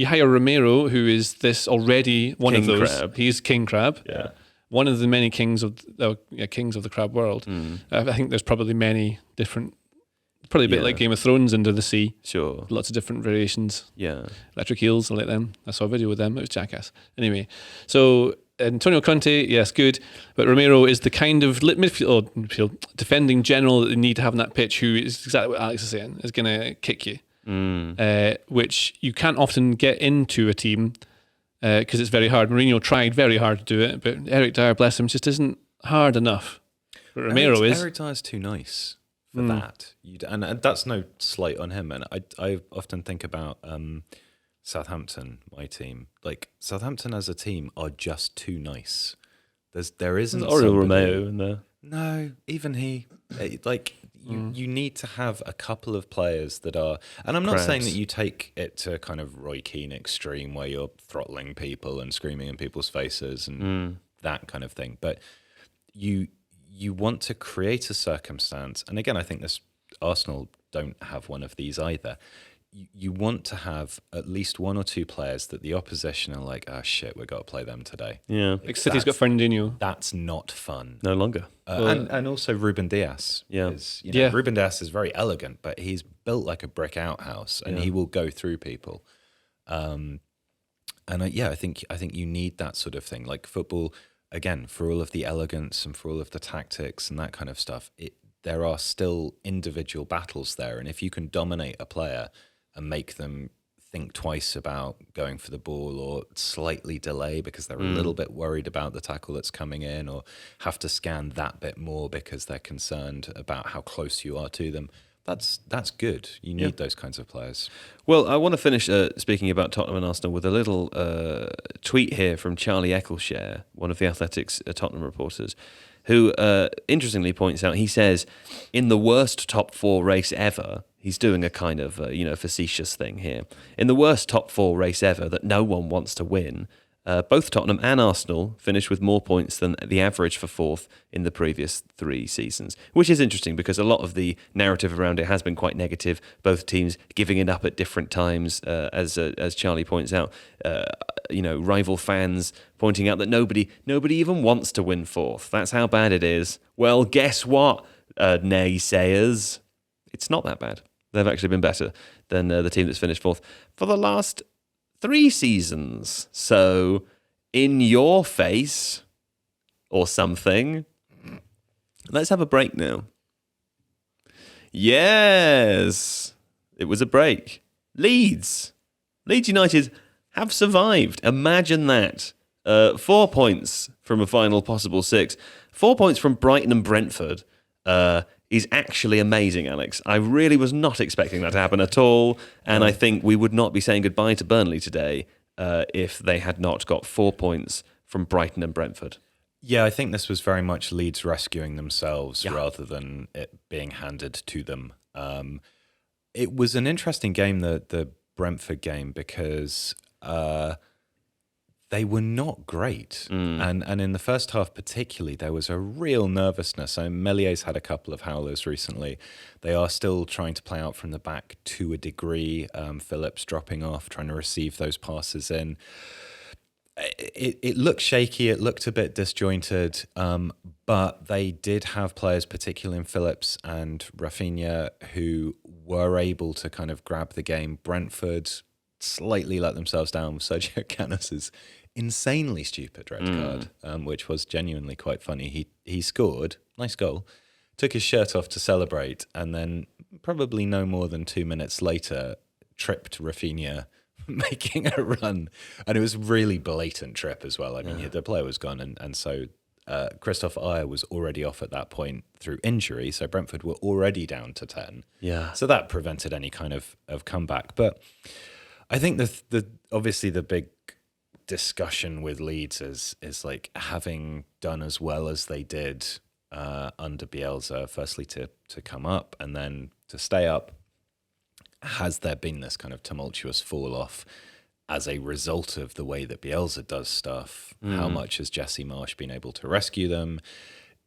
hire Romero, who is this already one King of those. crab. He's King Crab. Yeah. one of the many kings of the crab world. I think there's probably many different, probably a bit like Game of Thrones under the sea. Sure. Lots of different variations. Yeah. Electric eels, I like them. I saw a video with them. It was jackass. Anyway, so Antonio Conte, yes, good. But Romero is the kind of midfield defending general that they need to have on that pitch, who is exactly what Alex is saying, is going to kick you. Which you can't often get into a team because it's very hard. Mourinho tried very hard to do it, but Eric Dyer, bless him, just isn't hard enough. But Romero is. Eric Dyer's too nice for that. And that's no slight on him. And I often think about Southampton, my team. Like, Southampton as a team are just too nice. There isn't Oriol Romeo in there. No, even he. You need to have a couple of players that are, and I'm not saying that you take it to kind of Roy Keane extreme where you're throttling people and screaming in people's faces and that kind of thing, but you want to create a circumstance, and again, I think Arsenal don't have one of these either. You want to have at least one or two players that the opposition are like, oh shit, we've got to play them today. Yeah. Like City's got Fernandinho. That's not fun. No longer. And also Ruben Dias. Yeah. Ruben Dias is very elegant, but he's built like a brick outhouse, and he will go through people. I think you need that sort of thing. Like football, again, for all of the elegance and for all of the tactics and that kind of stuff, there are still individual battles there. And if you can dominate a player and make them think twice about going for the ball or slightly delay because they're a little bit worried about the tackle that's coming in, or have to scan that bit more because they're concerned about how close you are to them, that's good. You need those kinds of players. Well, I want to finish speaking about Tottenham and Arsenal with a little tweet here from Charlie Eccleshare, one of the Athletics Tottenham reporters, who interestingly points out, he says, in the worst top four race ever, he's doing a kind of facetious thing here. In the worst top four race ever that no one wants to win, both Tottenham and Arsenal finished with more points than the average for fourth in the previous 3 seasons, which is interesting because a lot of the narrative around it has been quite negative, both teams giving it up at different times, as Charlie points out, rival fans pointing out that nobody even wants to win fourth. That's how bad it is. Well, guess what, naysayers? It's not that bad. They've actually been better than the team that's finished fourth for the last 3 seasons. So, in your face, or something. Let's have a break now. Yes, it was a break. Leeds United have survived. Imagine that. 4 points from a final possible 6. 4 points from Brighton and Brentford. Is actually amazing, Alex. I really was not expecting that to happen at all, and I think we would not be saying goodbye to Burnley today if they had not got 4 points from Brighton and Brentford. Yeah, I think this was very much Leeds rescuing themselves rather than it being handed to them. It was an interesting game, the Brentford game, because they were not great. And in the first half particularly, there was a real nervousness. Melié's had a couple of howlers recently. They are still trying to play out from the back to a degree. Phillips dropping off, trying to receive those passes in. It looked shaky. It looked a bit disjointed. But they did have players, particularly in Phillips and Rafinha, who were able to kind of grab the game. Brentford slightly let themselves down with Sergio Canas's insanely stupid red card, which was genuinely quite funny. He scored, nice goal, took his shirt off to celebrate, and then probably no more than 2 minutes later tripped Rafinha making a run. And it was really blatant trip as well. I mean, the player was gone, and so Christoph Ayer was already off at that point through injury, so Brentford were already down to 10. Yeah. So that prevented any kind of comeback. But I think the obviously the big discussion with Leeds is like, having done as well as they did under Bielsa, firstly to come up and then to stay up, has there been this kind of tumultuous fall off as a result of the way that Bielsa does stuff? How much has Jesse Marsch been able to rescue them?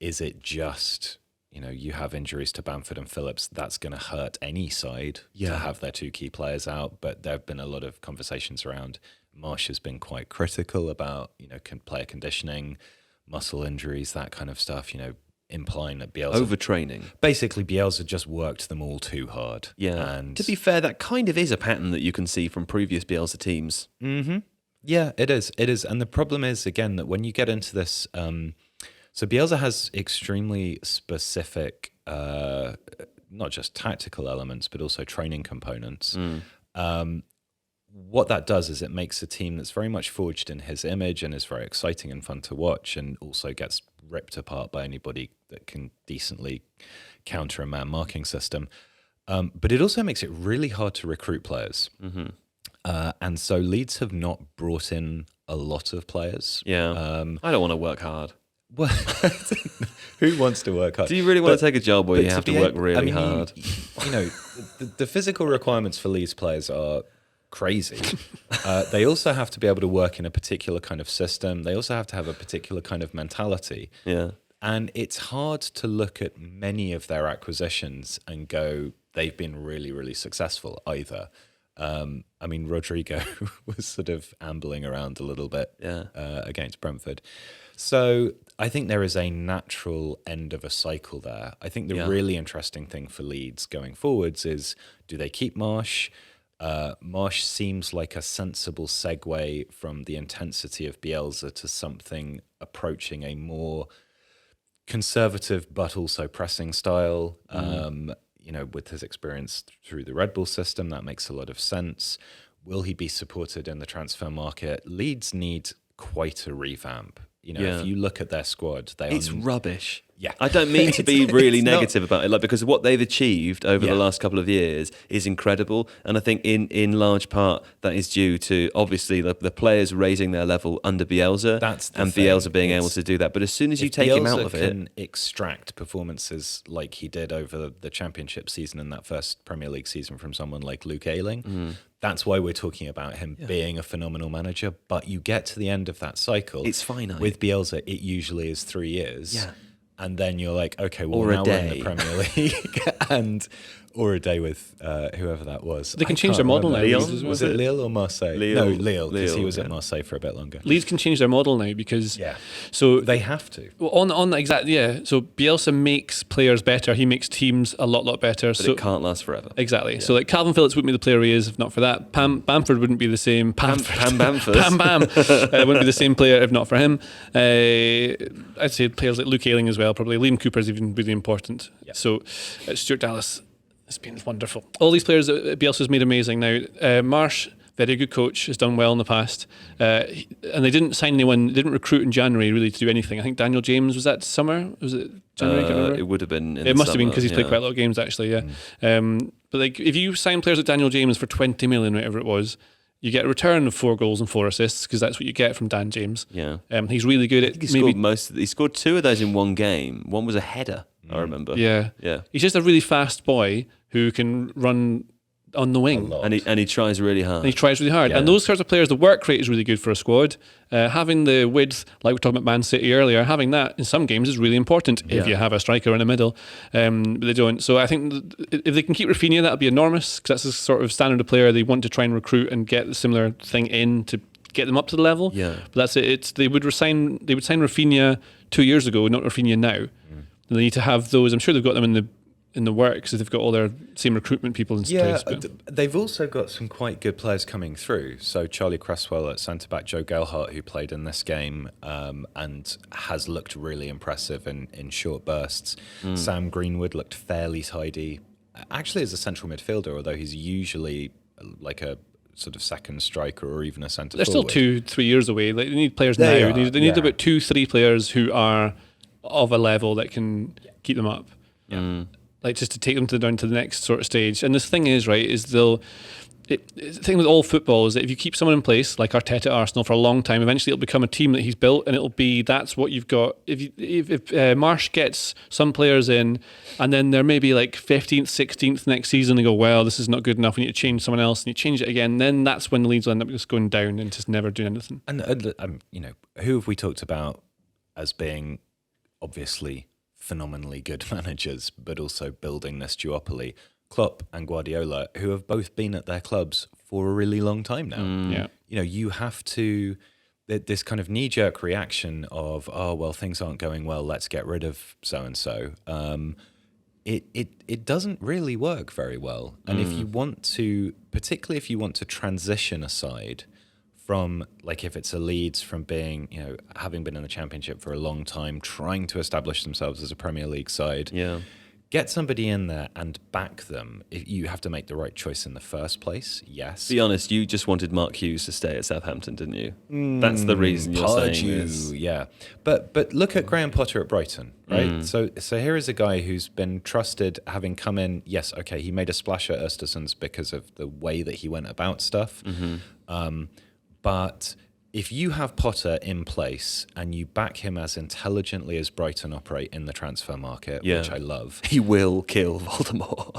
Is it just, you have injuries to Bamford and Phillips, that's going to hurt any side to have their 2 key players out? But there have been a lot of conversations around Marsch has been quite critical about, player conditioning. muscle injuries, that kind of stuff, implying that Bielsa... Overtraining. Basically, Bielsa just worked them all too hard. Yeah. And to be fair, that kind of is a pattern that you can see from previous Bielsa teams. Mm-hmm. Yeah, it is. It is. And the problem is, again, that when you get into this... so Bielsa has extremely specific, not just tactical elements, but also training components. What that does is it makes a team that's very much forged in his image and is very exciting and fun to watch, and also gets ripped apart by anybody that can decently counter a man marking system. But it also makes it really hard to recruit players. And so Leeds have not brought in a lot of players. Yeah. I don't want to work hard. Well, who wants to work hard? Do you really want to take a job where you have to work really hard? The physical requirements for Leeds players are crazy. They also have to be able to work in a particular kind of system. They also have to have a particular kind of mentality. Yeah. And it's hard to look at many of their acquisitions and go, they've been really, really successful either. Rodrigo was sort of ambling around a little bit against Brentford. So I think there is a natural end of a cycle there. I think the really interesting thing for Leeds going forwards is, do they keep Marsh? Marsh seems like a sensible segue from the intensity of Bielsa to something approaching a more conservative but also pressing style. With his experience through the Red Bull system, that makes a lot of sense. Will he be supported in the transfer market? Leeds need quite a revamp. If you look at their squad, it's rubbish. Yeah. I don't mean to be really negative about it, because what they've achieved over the last couple of years is incredible. And I think in large part that is due to, obviously, the players raising their level under Bielsa and Bielsa being able to do that. But as soon as you take him out of it... can extract performances like he did over the Championship season and that first Premier League season from someone like Luke Ayling, that's why we're talking about him being a phenomenal manager. But you get to the end of that cycle... It's finite. With Bielsa, it usually is 3 years. Yeah. And then you're like, okay, well, or now we're in day. the Premier League, or a day with whoever that was. They can change their model now. Was it Lille or Marseille? Lille. No, Lille, because he was at Marseille for a bit longer. Leeds can change their model now because so they have to. Well, on that exactly, So Bielsa makes players better. He makes teams a lot better. But it can't last forever. Exactly. Yeah. So like Calvin Phillips wouldn't be the player he is if not for that. Bamford wouldn't be the same. Bamford. Bam wouldn't be the same player if not for him. I'd say players like Luke Ayling as well. Probably Liam Cooper is even really important. Yeah. So Stuart Dallas. It's been wonderful. All these players that Bielsa's made amazing now. Marsh, very good coach, has done well in the past. And they didn't sign anyone, they didn't recruit in January really to do anything. I think Daniel James, was that summer? Was it January? It would have been in It must have been summer, because he's played quite a lot of games actually, But like if you sign players like Daniel James for 20 million, whatever it was, you get a return of 4 goals and 4 assists because that's what you get from Dan James. Yeah. He's really good at he scored 2 of those in one game. One was a header, I remember. Yeah. He's just a really fast boy who can run on the wing. And he tries really hard. Yeah. And those sorts of players, the work rate is really good for a squad. Having the width, like we were talking about Man City earlier, having that in some games is really important if you have a striker in the middle. But they don't. So I think if they can keep Rafinha, that'll be enormous because that's the sort of standard of player they want to try and recruit and get a similar thing in to get them up to the level. Yeah. But that's it. They would sign Rafinha 2 years ago, not Rafinha now. And they need to have those. I'm sure they've got them in the works, they've got all their same recruitment people in place. They've also got some quite good players coming through. So Charlie Cresswell at centre-back, Joe Gelhardt, who played in this game and has looked really impressive in short bursts. Sam Greenwood looked fairly tidy, actually as a central midfielder, although he's usually like a sort of second striker or even a centre They're forward. still 2-3 years away. Like, they need players now. They need about 2-3 players who are of a level that can keep them up. Yeah. Like just to take them down to the next sort of stage. And this thing is, right, is the thing with all football is that if you keep someone in place, like Arteta at Arsenal for a long time, eventually it'll become a team that he's built and that's what you've got. If Marsh gets some players in and then they're maybe like 15th, 16th next season, they go, well, this is not good enough, we need to change someone else, and you change it again, then that's when the Leeds will end up just going down and just never doing anything. And who have we talked about as being obviously phenomenally good managers, but also building this duopoly? Klopp and Guardiola, who have both been at their clubs for a really long time now. Yeah. You have to. this kind of knee-jerk reaction of, oh, well, things aren't going well, let's get rid of so-and-so. It doesn't really work very well. And if you want to, particularly if you want to transition aside from, like, if it's a Leeds from being, having been in the Championship for a long time, trying to establish themselves as a Premier League side, get somebody in there and back them. You have to make the right choice in the first place, yes. Be honest, you just wanted Mark Hughes to stay at Southampton, didn't you? That's the reason you're saying this. Yeah. But look at Graham Potter at Brighton, right? So here is a guy who's been trusted, having come in. Yes, okay, he made a splash at Östersunds because of the way that he went about stuff. But if you have Potter in place and you back him as intelligently as Brighton operate in the transfer market, which I love. He will kill Voldemort.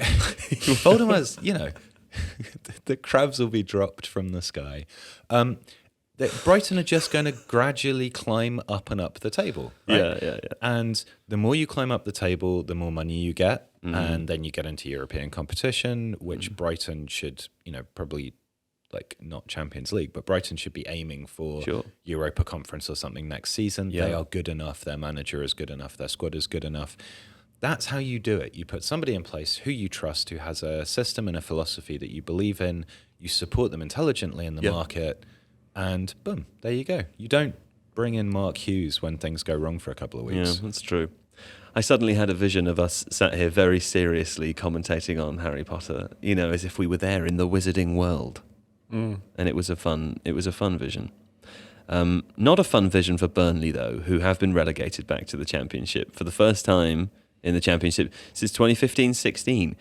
Voldemort's, the crabs will be dropped from the sky. That Brighton are just going to gradually climb up and up the table. Right? Yeah. And the more you climb up the table, the more money you get. And then you get into European competition, which Brighton should, probably, like, not Champions League, but Brighton should be aiming for Europa Conference or something next season. They are good enough. Their manager is good enough. Their squad is good enough. That's how you do it. You put somebody in place who you trust, who has a system and a philosophy that you believe in. You support them intelligently in the market, and boom, there you go. You don't bring in Mark Hughes when things go wrong for a couple of weeks. Yeah, that's true. I suddenly had a vision of us sat here very seriously commentating on Harry Potter, as if we were there in the wizarding world. And it was a fun vision. Not a fun vision for Burnley, though, who have been relegated back to the Championship for the first time in the Championship since 2015-16.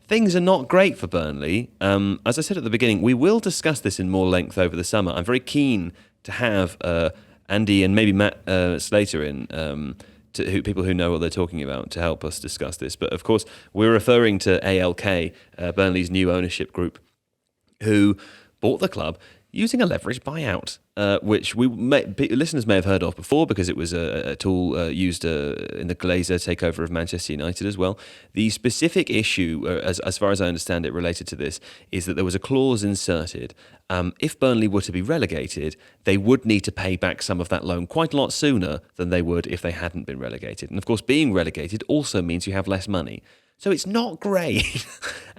Things are not great for Burnley. As I said at the beginning, we will discuss this in more length over the summer. I'm very keen to have Andy and maybe Matt Slater in, people who know what they're talking about, to help us discuss this. But of course, we're referring to ALK, Burnley's new ownership group, who bought the club using a leveraged buyout, which listeners may have heard of before because it was a tool used in the Glazer takeover of Manchester United as well. The specific issue, as far as I understand it, related to this, is that there was a clause inserted. If Burnley were to be relegated, they would need to pay back some of that loan quite a lot sooner than they would if they hadn't been relegated. And of course, being relegated also means you have less money. So it's not great.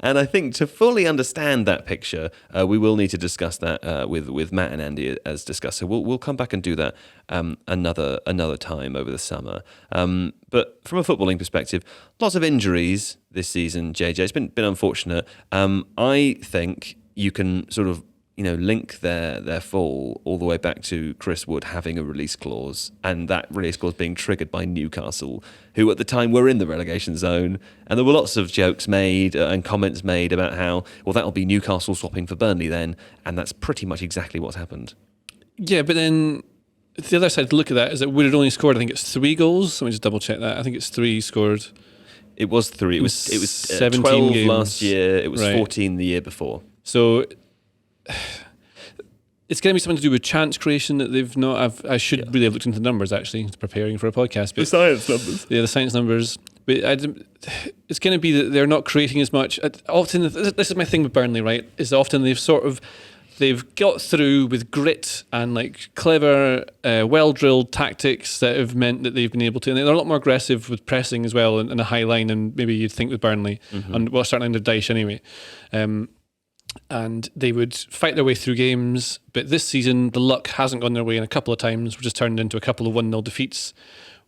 And I think to fully understand that picture, we will need to discuss that with Matt and Andy as discussed. So we'll come back and do that another time over the summer. But from a footballing perspective, lots of injuries this season, JJ. It's been unfortunate. I think you can sort of link their fall all the way back to Chris Wood having a release clause, and that release clause being triggered by Newcastle, who at the time were in the relegation zone. And there were lots of jokes made and comments made about how, well, that'll be Newcastle swapping for Burnley then, and that's pretty much exactly what's happened. Yeah, but then the other side to look at that is that Wood had only scored, I think it's 3 goals. Let me just double check that. I think it's 3 scored. It was 3. It was 17 12 games last year. It was 14 the year before. So it's going to be something to do with chance creation that they've not. I should really have looked into the numbers actually, preparing for a podcast. But the science numbers. Yeah, the science numbers. But it's going to be that they're not creating as much. Often, this is my thing with Burnley, right? Is often they've got through with grit and like clever, well-drilled tactics that have meant that they've been able to. And they're a lot more aggressive with pressing as well and a high line than maybe you'd think with Burnley. And well, certainly under Dyche anyway. And they would fight their way through games, but this season the luck hasn't gone their way in a couple of times, which has turned into a couple of 1-0 defeats,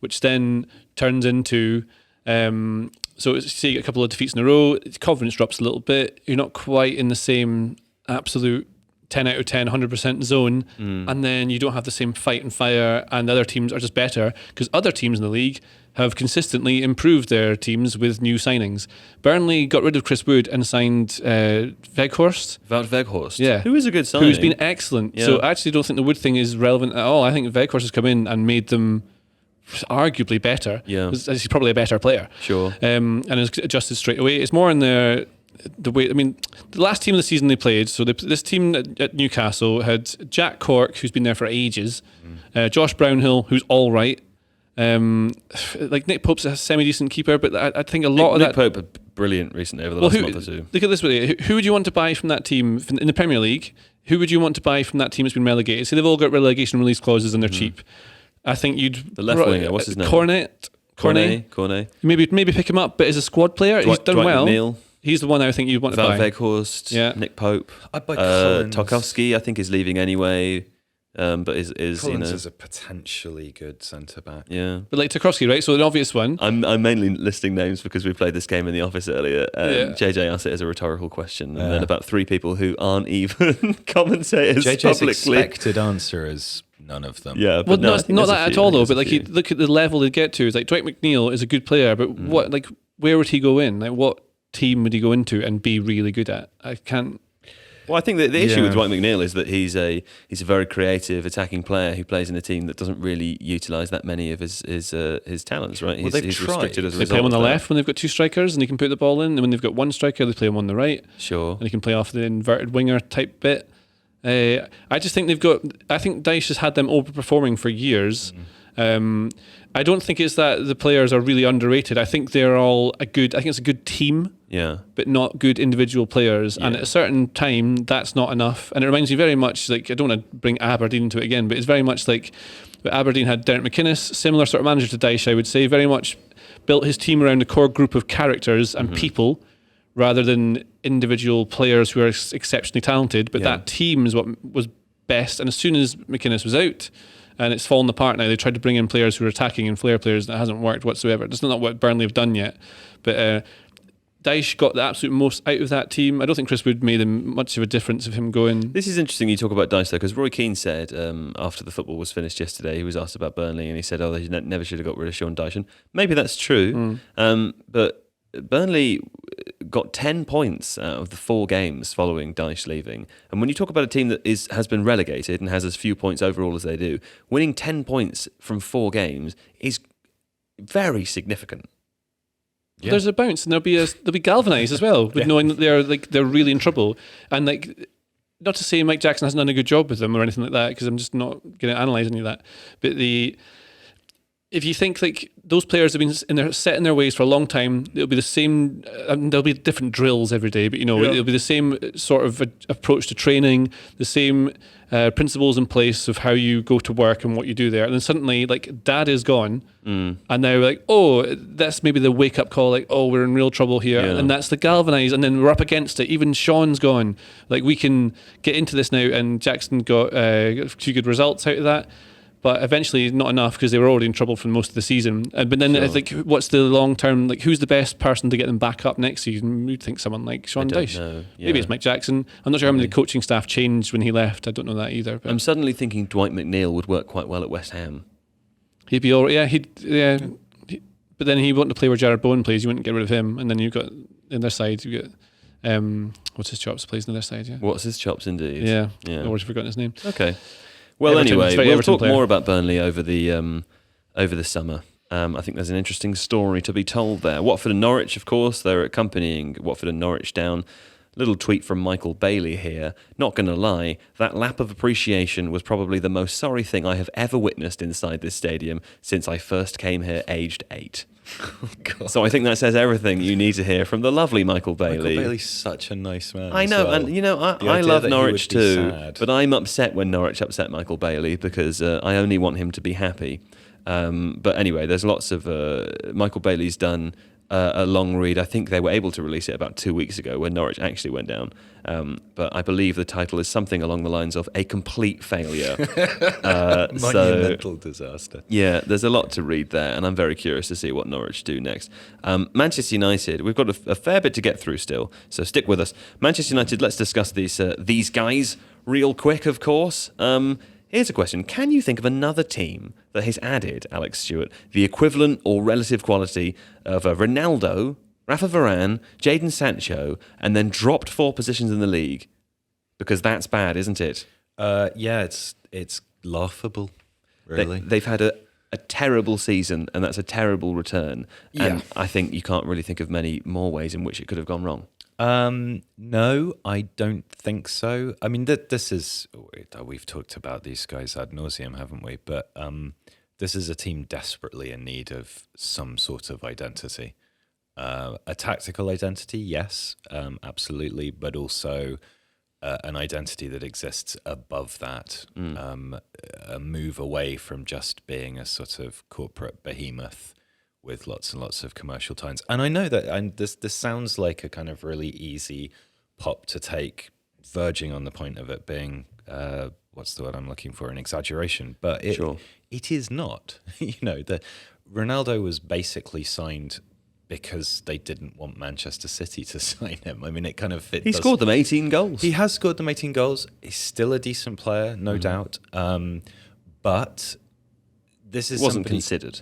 which then turns into so see a couple of defeats in a row, confidence drops a little bit, you're not quite in the same absolute 10 out of 10 100% zone, and then you don't have the same fight and fire, and the other teams are just better because other teams in the league have consistently improved their teams with new signings. Burnley got rid of Chris Wood and signed Weghorst. Wout Weghorst. Yeah. Who is a good signing. Who's been excellent. Yeah. So I actually don't think the Wood thing is relevant at all. I think Weghorst has come in and made them arguably better. Yeah. He's probably a better player. Sure. And has adjusted straight away. It's more in the way, I mean, the last team of the season they played, so this team at Newcastle had Jack Cork, who's been there for ages, Josh Brownhill, who's all right, like Nick Pope's a semi-decent keeper, but I think a lot of Nick Pope are brilliant recently over the last month or two. Look at this way, who would you want to buy from that team in the Premier League who would you want to buy from that team that's been relegated? So they've all got relegation release clauses and they're cheap. I think you'd The left winger, what's his name? Cornet. Maybe pick him up, but as a squad player, he's done Dwight well. McNeil. He's the one I think you'd want to Van buy. Weghorst, Yeah. Nick Pope. I'd buy Collins. Tarkowski, I think, is leaving anyway. But is Collins is a potentially good centre back. Yeah. But like Tarkowski, right? So an obvious one. I'm mainly listing names because we played this game in the office earlier. JJ asked it as a rhetorical question, and then about 3 people who aren't even commentators JJ's publicly. expected answer is none of them. Yeah, Well, but no, I not think there's a that at few. all I think though. there's But a like, few. you look at the level they get to. Is like Dwight McNeil is a good player, but where would he go in? Like, what team would he go into and be really good at? I can't. Well, I think that the issue Yeah. with Dwight McNeil is that he's a very creative attacking player who plays in a team that doesn't really utilise that many of his talents. Right? Well, they've he's tried. restricted as a They play him result on the of that. left when they've got 2 strikers and he can put the ball in. And when they've got 1 striker, they play him on the right Sure. and he can play off the inverted winger type bit. I just think I think Dyche has had them overperforming for years. I don't think it's that the players are really underrated. I think they're all I think it's a good team, Yeah. but not good individual players. And Yeah. at a certain time, that's not enough. And it reminds me very much, like, I don't want to bring Aberdeen into it again, but it's very much like Aberdeen had Derek McInnes, similar sort of manager to Dyche, I would say, very much built his team around a core group of characters and people rather than individual players who are exceptionally talented. But that team is what was best. And as soon as McInnes was out, and it's fallen apart now, they tried to bring in players who are attacking and flair players, and it hasn't worked whatsoever. That's not what Burnley have done yet. But Dyche got the absolute most out of that team. I don't think Chris Wood made him much of a difference of him going. This is interesting you talk about Dyche though, because Roy Keane said after the football was finished yesterday, he was asked about Burnley and he said, they never should have got rid of Sean Dyche. And maybe that's true, but Burnley got 10 points out of the 4 games following Dyche leaving. And when you talk about a team that has been relegated and has as few points overall as they do, winning 10 points from 4 games is very significant. Yeah. There's a bounce, and they'll be galvanised as well with knowing that they're really in trouble. And like, not to say Mike Jackson hasn't done a good job with them or anything like that, because I'm just not going to analyse any of that. But if you think like those players have been set in their ways for a long time, it'll be the same. There'll be different drills every day, but it'll be the same sort of approach to training, the same principles in place of how you go to work and what you do there. And then suddenly, like, Dad is gone, and now like, that's maybe the wake up call. Like, we're in real trouble here, and that's the galvanise. And then we're up against it. Even Sean's gone. Like, we can get into this now, and Jackson got a few good results out of that. But eventually, not enough because they were already in trouble for most of the season. But then, I think, what's the long term? Like, who's the best person to get them back up next season? You'd think someone like Sean Dyche. Maybe it's Mike Jackson. I'm not sure how many coaching staff changed when he left. I don't know that either. But I'm suddenly thinking Dwight McNeil would work quite well at West Ham. he'd be all right. But then he wanted to play where Jared Bowen plays. You wouldn't get rid of him. And then you've got in their side. You got what's his chops plays on their side. Yeah. What's his chops indeed? Yeah. Yeah. I've already forgotten his name. Okay. Well, Everton, anyway, very we'll Everton talk player. more about Burnley over the summer. I think there's an interesting story to be told there. Watford and Norwich, of course, they're accompanying Watford and Norwich down. Little tweet from Michael Bailey here. Not going to lie, that lap of appreciation was probably the most sorry thing I have ever witnessed inside this stadium since I first came here aged 8. So I think that says everything you need to hear from the lovely Michael Bailey. Michael Bailey's such a nice man. I know, as well. and The I idea love that he Norwich would be too, sad. but I'm upset when Norwich upset Michael Bailey because I only want him to be happy. But anyway, there's lots of Michael Bailey's done a long read. I think they were able to release it about 2 weeks ago when Norwich actually went down. But I believe the title is something along the lines of A Complete Failure. Monumental disaster. Yeah, there's a lot to read there, and I'm very curious to see what Norwich do next. Manchester United, we've got a fair bit to get through still, so stick with us. Manchester United, let's discuss these guys real quick, of course. Here's a question. Can you think of another team that has added, Alex Stewart, the equivalent or relative quality of a Ronaldo, Rafa Varane, Jadon Sancho, and then dropped 4 positions in the league? Because that's bad, isn't it? Yeah, it's laughable, really. They've had a terrible season, and that's a terrible return. And Yeah. I think you can't really think of many more ways in which it could have gone wrong. No, I don't think so. I mean, this is, we've talked about these guys ad nauseum, haven't we? But this is a team desperately in need of some sort of identity. A tactical identity, yes, absolutely, but also an identity that exists above that, a move away from just being a sort of corporate behemoth with lots and lots of commercial ties. And I know that this sounds like a kind of really easy pop to take, verging on the point of it being, what's the word I'm looking for, an exaggeration. But it is not. That Ronaldo was basically signed because they didn't want Manchester City to sign him. I mean, it kind of fits. He scored them 18 goals. He has scored them 18 goals. He's still a decent player, no doubt. But this is wasn't considered.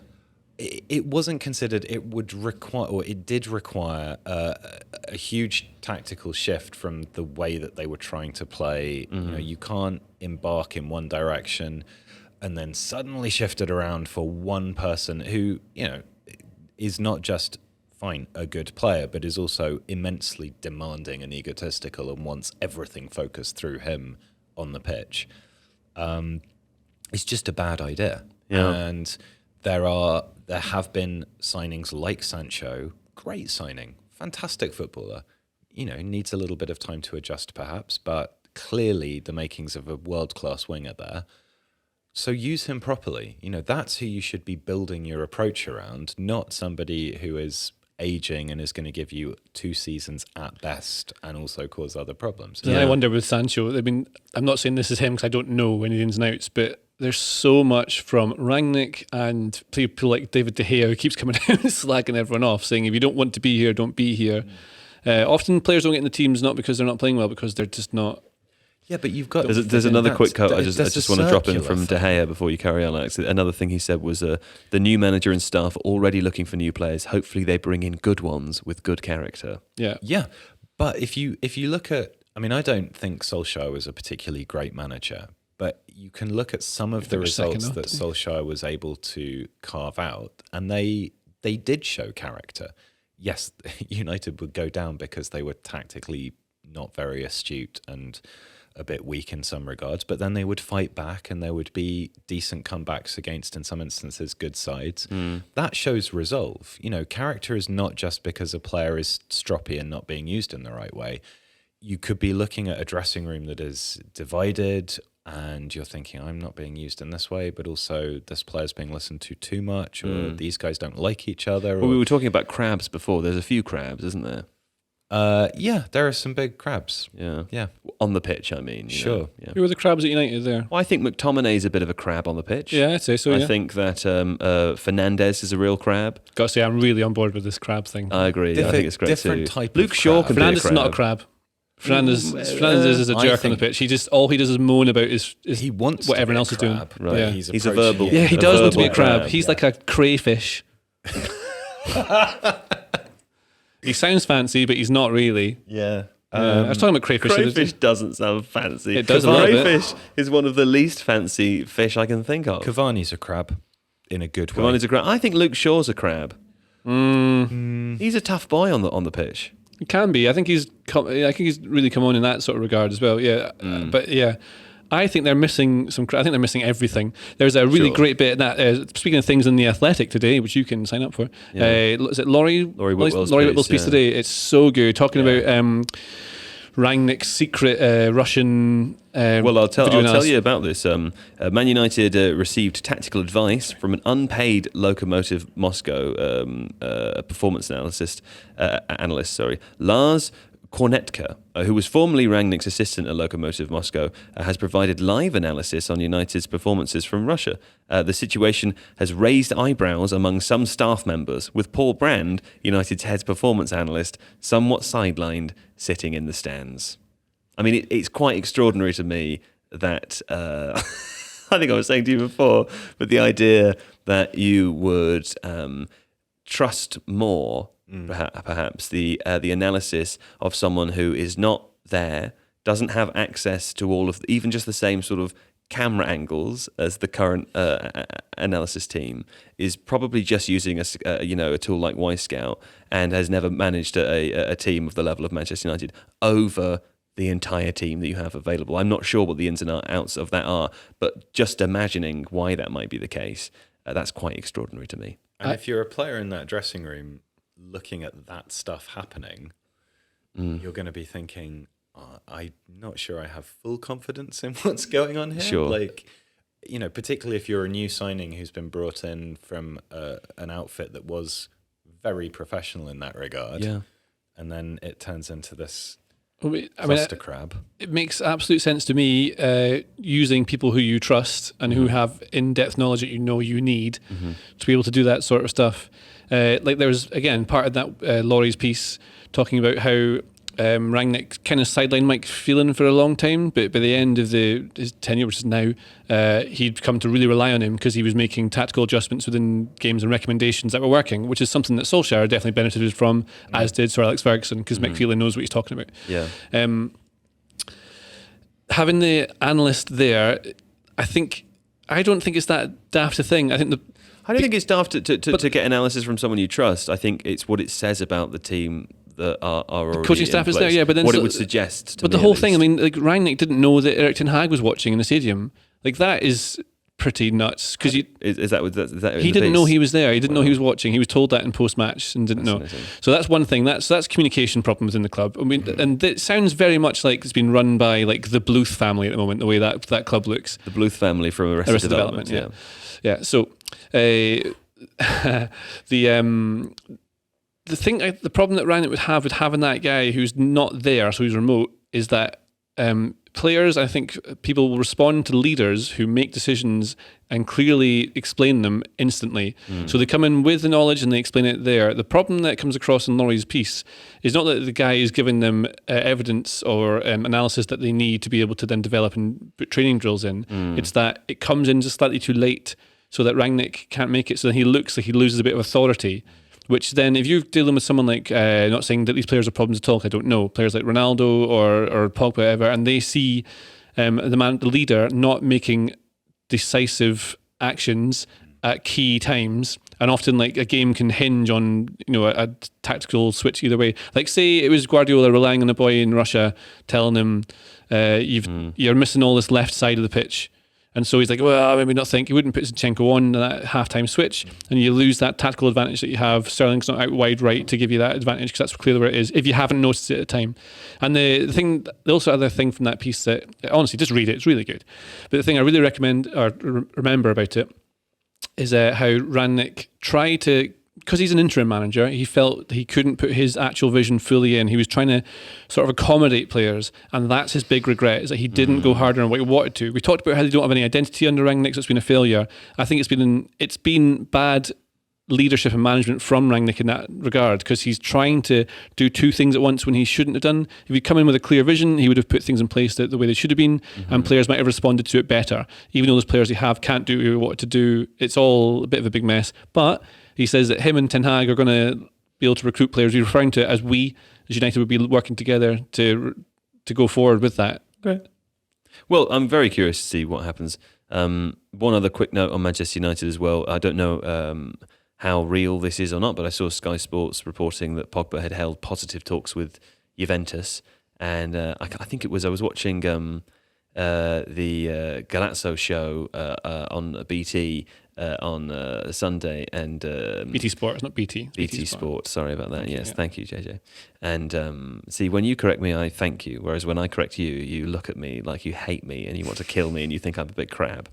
It wasn't considered. It would require, or it did require, a huge tactical shift from the way that they were trying to play. You can't embark in one direction and then suddenly shift it around for one person who, is not just a good player, but is also immensely demanding and egotistical and wants everything focused through him on the pitch. It's just a bad idea. Yeah. And there have been signings like Sancho, great signing, fantastic footballer. Needs a little bit of time to adjust perhaps, but clearly the makings of a world-class winger there. So use him properly. That's who you should be building your approach around, not somebody who is aging and is going to give you 2 seasons at best and also cause other problems. And I wonder with Sancho, I mean, I'm not saying this is him because I don't know any ins and outs, but there's so much from Rangnick and people like David De Gea who keeps coming out and slagging everyone off, saying if you don't want to be here, don't be here. Often players don't get in the teams not because they're not playing well, because they're just not. Yeah, but you've got... There's another quick quote I just want to drop in from De Gea before you carry on, Alex. Another thing he said was, the new manager and staff are already looking for new players. Hopefully they bring in good ones with good character. Yeah. Yeah, but if you look at... I mean, I don't think Solskjaer was a particularly great manager, but you can look at some of the results that Solskjaer was able to carve out, and they did show character. Yes, United would go down because they were tactically not very astute and a bit weak in some regards, but then they would fight back and there would be decent comebacks against, in some instances, good sides. That shows resolve. Character is not just because a player is stroppy and not being used in the right way. You could be looking at a dressing room that is divided and you're thinking, I'm not being used in this way, but also this player's being listened to too much, or these guys don't like each other. Well, we were talking about crabs before. There's a few crabs, isn't there? Yeah, there are some big crabs. Yeah. On the pitch, I mean. Sure. Yeah. Who were the crabs at United there? Well, I think McTominay's a bit of a crab on the pitch. Yeah, I'd say so, I think that Fernandes is a real crab. Got to say, I'm really on board with this crab thing. I agree. I think it's great different too. type Luke of Shaw crab. can Fernandes be a is crab. not a crab. Fernandes is a jerk on the pitch. All he does is moan about is he wants what to everyone be else a is doing. crab, Right. but He's approaching a verbal- it. Yeah, he A does want to be a verbal crab. crab, He's like a crayfish. He sounds fancy, but he's not really. Yeah. I was talking about crayfish. Crayfish doesn't sound fancy. It does a little bit. Crayfish is one of the least fancy fish I can think of. Cavani's a crab in a good way. Cavani's a crab. I think Luke Shaw's a crab. He's a tough boy on the pitch. He can be. I think he's really come on in that sort of regard as well. Yeah, but yeah, I think they're missing some. I think they're missing everything. There's a really great bit in that. Speaking of things in the Athletic today, which you can sign up for. Is it Laurie Whitwell's piece today? It's so good. Talking about Rangnick's secret Russian. Well, I'll tell analysis. you about this. Man United received tactical advice from an unpaid Lokomotiv Moscow performance analyst, Lars Kornetka, who was formerly Rangnick's assistant at Lokomotiv Moscow, has provided live analysis on United's performances from Russia. The situation has raised eyebrows among some staff members, with Paul Brand, United's head performance analyst, somewhat sidelined, sitting in the stands. I mean, it's quite extraordinary to me that, I think I was saying to you before, but the idea that you would trust more, perhaps, the analysis of someone who is not there, doesn't have access to all of, even just the same sort of camera angles as the current analysis team, is probably just using a tool like Y-Scout, and has never managed a team of the level of Manchester United over the entire team that you have available. I'm not sure what the ins and outs of that are, but just imagining why that might be the case, that's quite extraordinary to me. And if you're a player in that dressing room looking at that stuff happening, you're going to be thinking, I'm not sure I have full confidence in what's going on here. Sure. Like, particularly if you're a new signing who's been brought in from an outfit that was very professional in that regard. Yeah. And then it turns into this I cluster crab. It makes absolute sense to me using people who you trust and who have in-depth knowledge that you need to be able to do that sort of stuff. Like there's, again, part of that Laurie's piece talking about how Rangnick kind of sidelined Mike Phelan for a long time, but by the end of his tenure, which is now, he'd come to really rely on him because he was making tactical adjustments within games and recommendations that were working, which is something that Solskjaer definitely benefited from, as did Sir Alex Ferguson, because Mick Phelan knows what he's talking about. Yeah. Having the analyst there, I don't think it's that daft a thing. I don't think it's daft to get analysis from someone you trust. I think it's what it says about the team that are already coaching staff in is place, there, but then what it would suggest to but me, the whole at thing, least. like Rangnick didn't know that Erik ten Hag was watching in the stadium. Like that is pretty nuts because is that he didn't know he was there. He didn't know he was watching. He was told that in post-match and didn't know. So that's one thing. That's communication problem within the club. I mean, and it sounds very much like it's been run by like the Bluth family at the moment. The way that club looks. The Bluth family from Arrested Development. Yeah. So the problem that Rangnick would have with having that guy who's not there, so he's remote, is that players, I think people will respond to leaders who make decisions and clearly explain them instantly. So they come in with the knowledge and they explain it there. The problem that comes across in Laurie's piece is not that the guy is giving them evidence or analysis that they need to be able to then develop and put training drills in. It's that it comes in just slightly too late so that Rangnick can't make it, so then he looks like he loses a bit of authority. Which then, if you're dealing with someone like, not saying that these players are problems at all, I don't know, players like Ronaldo or Pogba, whatever, and they see the leader not making decisive actions at key times, and often like a game can hinge on a tactical switch either way. Like say it was Guardiola relying on a boy in Russia telling him you're missing all this left side of the pitch. And so he's like, well, maybe not think. He wouldn't put Zinchenko on that half-time switch, and you lose that tactical advantage that you have. Sterling's not out wide right to give you that advantage because that's clearly where it is, if you haven't noticed it at the time. And the other thing from that piece that, honestly, just read it. It's really good. But the thing I really recommend or remember about it is how Rangnick tried to, because he's an interim manager, he felt he couldn't put his actual vision fully in. He was trying to sort of accommodate players, and that's his big regret, is that he didn't go harder on what he wanted to. We talked about how they don't have any identity under Rangnick, so it's been a failure. I think it's been bad leadership and management from Rangnick in that regard, because he's trying to do two things at once when he shouldn't have done. If he'd come in with a clear vision, he would have put things in place the way they should have been, and players might have responded to it better. Even though those players he have can't do what he wanted to do, it's all a bit of a big mess. But he says that him and Ten Hag are going to be able to recruit players. He's referring to it as United would be working together to go forward with that. Okay. Well, I'm very curious to see what happens. One other quick note on Manchester United as well. I don't know how real this is or not, but I saw Sky Sports reporting that Pogba had held positive talks with Juventus, and I think it was, I was watching the Galazzo show on BT on Sunday, and BT Sport, it's not BT. BT Sport. Sorry about that. Yes, yeah. Thank you, JJ. And see, when you correct me, I thank you. Whereas when I correct you, you look at me like you hate me and you want to kill me and you think I'm a big crab.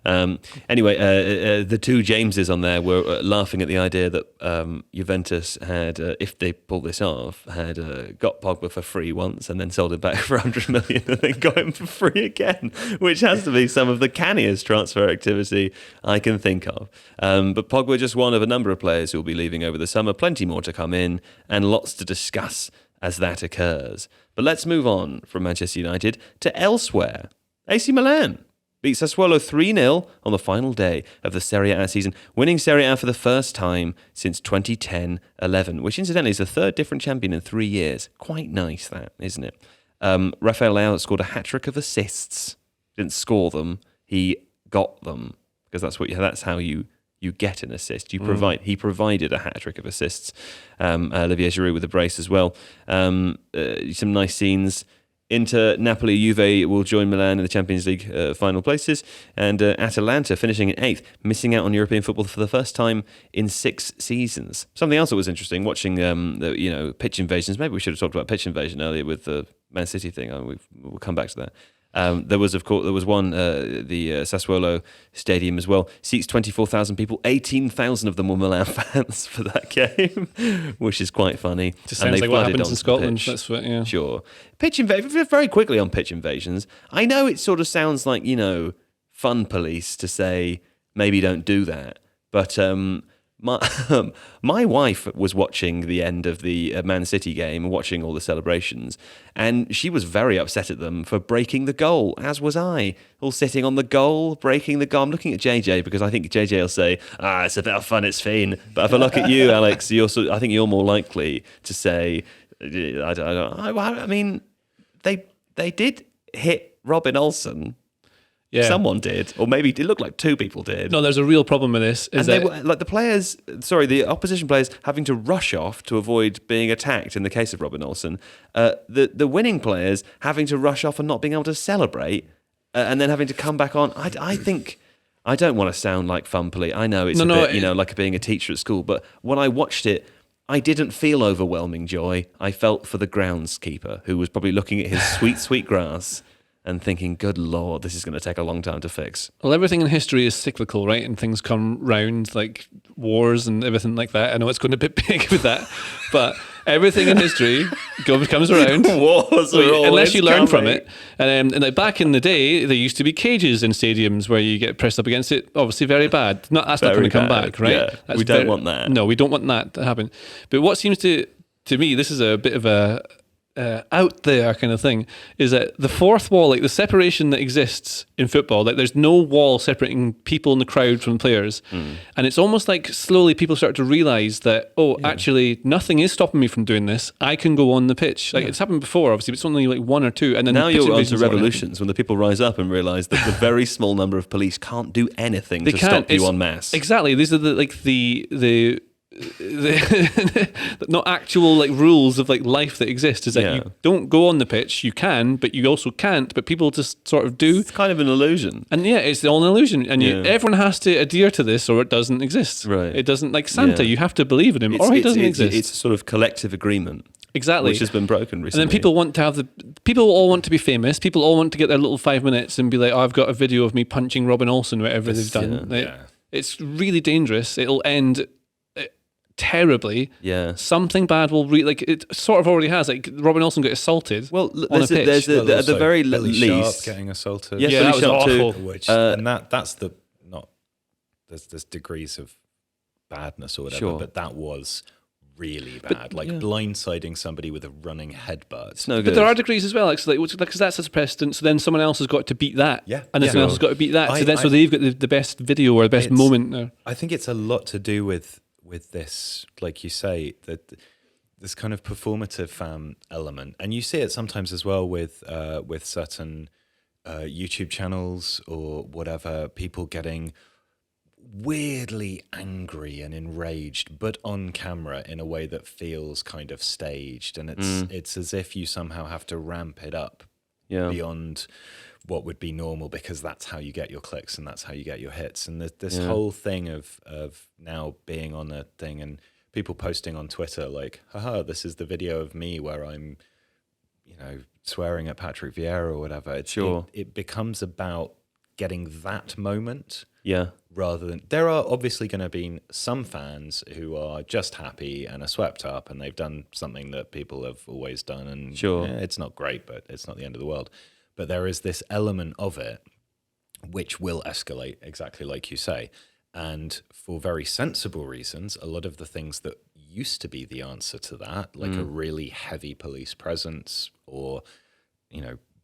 Anyway, the two Jameses on there were laughing at the idea that Juventus had, if they pull this off, had got Pogba for free once and then sold him back for 100 million and then got him for free again, which has to be some of the canniest transfer activity I can think of. But Pogba just one of a number of players who will be leaving over the summer, plenty more to come in and lots to discuss as that occurs. But let's move on from Manchester United to elsewhere. AC Milan beat Sassuolo 3-0 on the final day of the Serie A season, winning Serie A for the first time since 2010-11, which incidentally is the third different champion in 3 years. Quite nice, that, isn't it? Rafael Leao scored a hat-trick of assists. Didn't score them, he got them, because that's how you get an assist. He provided a hat-trick of assists. Olivier Giroud with a brace as well. Some nice scenes. Inter, Napoli, Juve will join Milan in the Champions League final places, and Atalanta finishing in 8th, missing out on European football for the first time in 6 seasons. Something else that was interesting, watching pitch invasions. Maybe we should have talked about pitch invasion earlier with the Man City thing. We'll come back to that. There was one, the Sassuolo Stadium as well. Seats 24,000 people. 18,000 of them were Milan fans for that game, which is quite funny. Just sounds like what happens in Scotland. That's what, yeah. Sure. Pitch invasion. Very quickly on pitch invasions. I know it sort of sounds like, fun police to say maybe don't do that, but my wife was watching the end of the Man City game, watching all the celebrations, and she was very upset at them for breaking the goal, as was I. All sitting on the goal, breaking the goal. I'm looking at JJ because I think JJ will say, it's a bit of fun, it's fine. But if I look at you, Alex, I think you're more likely to say, I mean, they did hit Robin Olsen. Yeah. Someone did, or maybe it looked like two people did. No, there's a real problem with this. They were like the opposition players having to rush off to avoid being attacked in the case of Robin Olsen. The winning players having to rush off and not being able to celebrate, and then having to come back on. I think I don't want to sound like fun police. I know it's like being a teacher at school, but when I watched it, I didn't feel overwhelming joy. I felt for the groundskeeper who was probably looking at his sweet grass and thinking, good Lord, this is going to take a long time to fix. Well, everything in history is cyclical, right? And things come round, like wars and everything like that. I know it's going a bit big with that, but everything in history comes around. Wars unless you learn from it. And like back in the day, there used to be cages in stadiums where you get pressed up against it. Obviously, very bad. That's not going to come back, right? Yeah, we don't want that. No, we don't want that to happen. But what seems to me, this is a bit of a out there kind of thing, is that the fourth wall, like the separation that exists in football, like there's no wall separating people in the crowd from players, and it's almost like slowly people start to realise that actually nothing is stopping me from doing this. I can go on the pitch. Like it's happened before, obviously, but it's only like one or two, and then now you're on to revolutions when the people rise up and realise that the very small number of police can't do anything to stop you en masse. Exactly, these are the not actual like rules of like life that exist. Is that you don't go on the pitch, you can, but you also can't, but people just sort of do. It's kind of an illusion, and it's all an illusion, and everyone has to adhere to this or it doesn't exist. Right, it doesn't, like Santa, you have to believe in him or he doesn't exist. It's a sort of collective agreement. Exactly. Which has been broken recently. And then people all want to be famous. People all want to get their little 5 minutes and be like, I've got a video of me punching Robin Olsen, whatever they've done. It's really dangerous. It'll end terribly. Yeah. Something bad will it sort of already has. Like Robin Olsen got assaulted. Well, on a pitch. There's at the very Billy least Sharp getting assaulted. Yes, that was awful. Which and that's the not. There's degrees of badness or whatever, but that was really bad. Blindsiding somebody with a running headbutt. It's no good. But there are degrees as well, actually, because that sets a precedent. So then someone else has got to beat that. Yeah. And then someone else has got to beat that. So they've got the best video or the best moment. I think it's a lot to do with this, like you say, that this kind of performative element, and you see it sometimes as well with certain YouTube channels or whatever, people getting weirdly angry and enraged, but on camera in a way that feels kind of staged, and it's as if you somehow have to ramp it up beyond what would be normal, because that's how you get your clicks and that's how you get your hits. And this whole thing of now being on a thing and people posting on Twitter like, haha, this is the video of me where I'm, swearing at Patrick Vieira or whatever. It becomes about getting that moment. Yeah. Rather than, there are obviously going to be some fans who are just happy and are swept up and they've done something that people have always done, and it's not great, but it's not the end of the world. But there is this element of it which will escalate, exactly like you say. And for very sensible reasons, a lot of the things that used to be the answer to that, like a really heavy police presence or,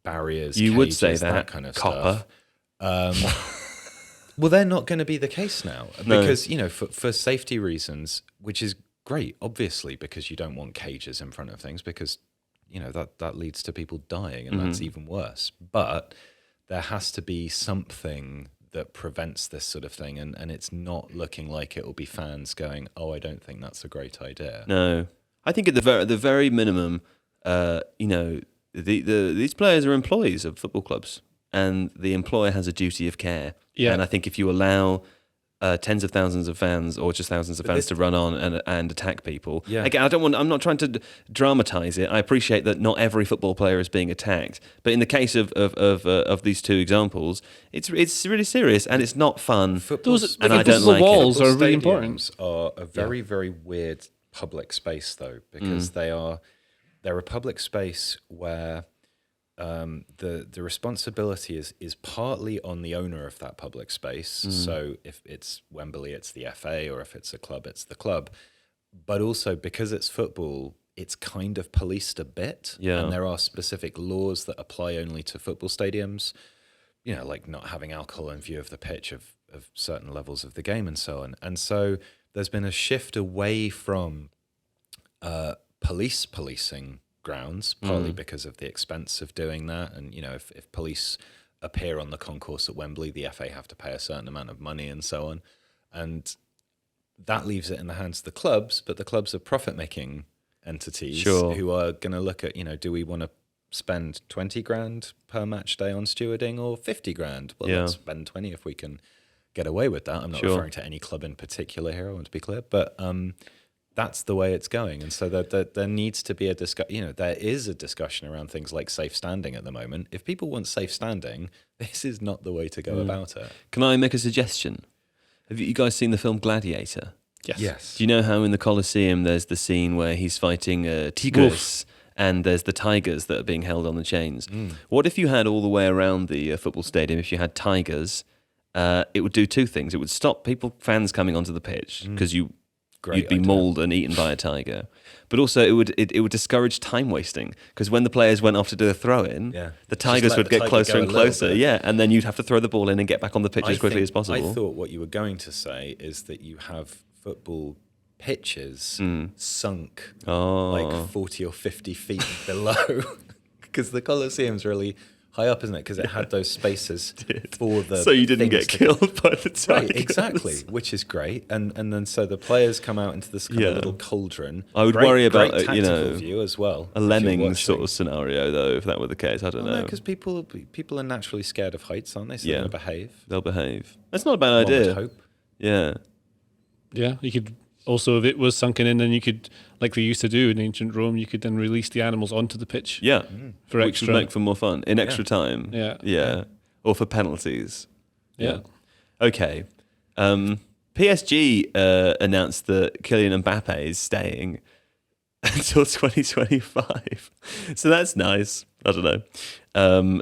barriers, you cages, would say that kind of copper stuff. Well, they're not going to be the case now because, for safety reasons, which is great, obviously, because you don't want cages in front of things because, that leads to people dying, and that's even worse. But there has to be something that prevents this sort of thing, and it's not looking like it will be fans going, oh, I don't think that's a great idea. No. I think at the very minimum, these players are employees of football clubs, and the employer has a duty of care. Yeah. And I think if you allow tens of thousands of fans or just thousands of fans to run on and attack people. Yeah. Again, I'm not trying to dramatize it. I appreciate that not every football player is being attacked, but in the case of these two examples, it's really serious and it's not fun. And I don't like walls are really important. Are a very very weird public space though, because they're a public space where the responsibility is partly on the owner of that public space. So if it's Wembley, it's the FA, or if it's a club, it's the club. But also because it's football, it's kind of policed a bit. Yeah. And there are specific laws that apply only to football stadiums, you know, like not having alcohol in view of the pitch of certain levels of the game and so on. And so there's been a shift away from policing grounds, partly because of the expense of doing that. And, you know, if police appear on the concourse at Wembley, the FA have to pay a certain amount of money and so on. And that leaves it in the hands of the clubs, but the clubs are profit-making entities who are going to look at, you know, do we want to spend 20 grand per match day on stewarding or 50 grand? Well, let's spend 20 if we can get away with that. I'm not referring to any club in particular here, I want to be clear, but that's the way it's going. And so there needs to be a discussion, you know, there is a discussion around things like safe standing at the moment. If people want safe standing, this is not the way to go about it. Can I make a suggestion? Have you guys seen the film Gladiator? Yes. Do you know how in the Colosseum there's the scene where he's fighting tigers and there's the tigers that are being held on the chains? What if you had all the way around the football stadium, if you had tigers, it would do two things. It would stop fans coming onto the pitch because you'd be mauled and eaten by a tiger. But also it would discourage time wasting, because when the players went off to do a throw-in, the tigers would get closer and closer. Yeah, and then you'd have to throw the ball in and get back on the pitch as quickly as possible. I thought what you were going to say is that you have football pitches sunk like 40 or 50 feet below, because the Colosseum's really high up, isn't it? Because it had those spaces for the so you didn't get killed by the tigers. Right, exactly, which is great. And then so the players come out into this kind of little cauldron. I would worry about view as well. A lemming sort of scenario though, if that were the case. I don't know. Because people are naturally scared of heights, aren't they? So they'll behave. They'll behave. That's not a bad idea. One would hope. Yeah. Yeah, you could also, if it was sunken in, then you could, like they used to do in ancient Rome, you could then release the animals onto the pitch. Yeah, for which extra. would make for more fun in extra time. Yeah, or for penalties. Yeah. Okay. PSG announced that Kylian Mbappe is staying until 2025. So that's nice. I don't know.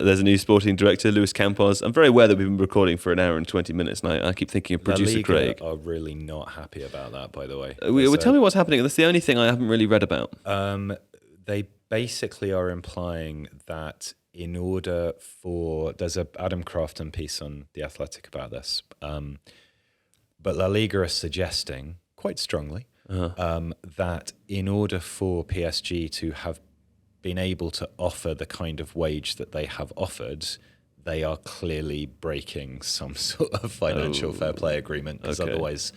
There's a new sporting director, Luis Campos. I'm very aware that we've been recording for an hour and 20 minutes, and I keep thinking of producer Craig. Are really not happy about that, by the way. Tell me what's happening. That's the only thing I haven't really read about. They basically are implying that in order for... There's a Adam Crafton piece on The Athletic about this. But La Liga are suggesting, quite strongly, that in order for PSG to have been able to offer the kind of wage that they have offered, they are clearly breaking some sort of financial fair play agreement, because otherwise,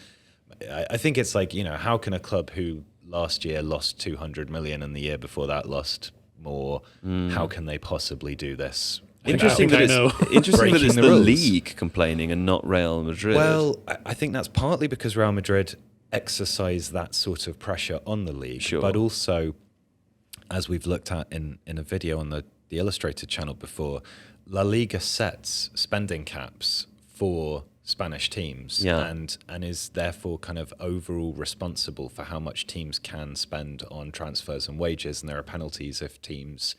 I think it's like, you know, how can a club who last year lost 200 million and the year before that lost more, how can they possibly do this? Interesting that it's the league complaining and not Real Madrid. Well, I think that's partly because Real Madrid exercise that sort of pressure on the league, but also, as we've looked at in a video on the Illustrated channel before, La Liga sets spending caps for Spanish teams and is therefore kind of overall responsible for how much teams can spend on transfers and wages, and there are penalties if teams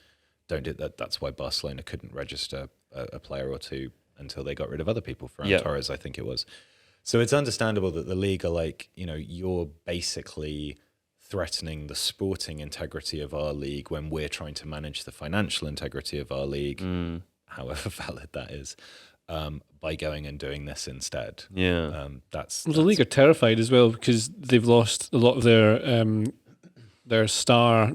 don't do that. That's why Barcelona couldn't register a player or two until they got rid of other people. Ferran Torres, I think it was. So it's understandable that the league are like, you know, you're basically threatening the sporting integrity of our league when we're trying to manage the financial integrity of our league, however valid that is, by going and doing this instead. Yeah. That's the league are terrified as well, because they've lost a lot of their star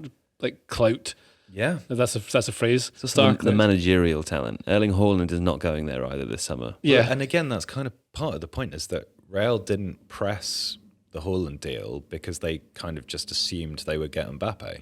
clout. Yeah, that's a phrase. It's the managerial talent. Erling Haaland is not going there either this summer. Yeah, and again, that's kind of part of the point, is that Real didn't press the Haaland deal because they kind of just assumed they would get Mbappe.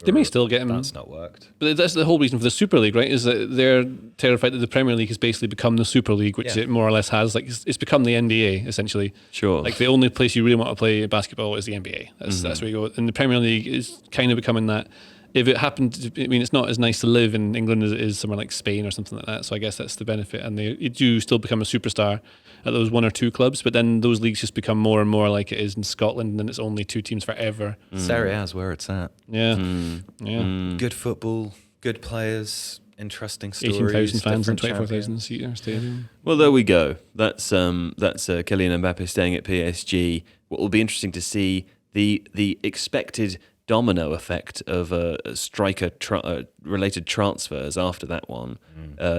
They may still get him. That's not worked. But that's the whole reason for the Super League, right? Is that they're terrified that the Premier League has basically become the Super League, which it more or less has. Like it's become the NBA essentially. Sure. Like the only place you really want to play basketball is the NBA. That's where you go. And the Premier League is kind of becoming that. If it happened, it's not as nice to live in England as it is somewhere like Spain or something like that. So I guess that's the benefit. And you do still become a superstar at those one or two clubs, but then those leagues just become more and more like it is in Scotland, and it's only two teams forever. Serie A is where it's at. Yeah, Good football, good players, interesting stories. 18,000 fans and different 24,000 champions. seat stadium. Well, there we go. That's Kylian Mbappe staying at PSG. What will be interesting to see the expected domino effect of striker related transfers after that one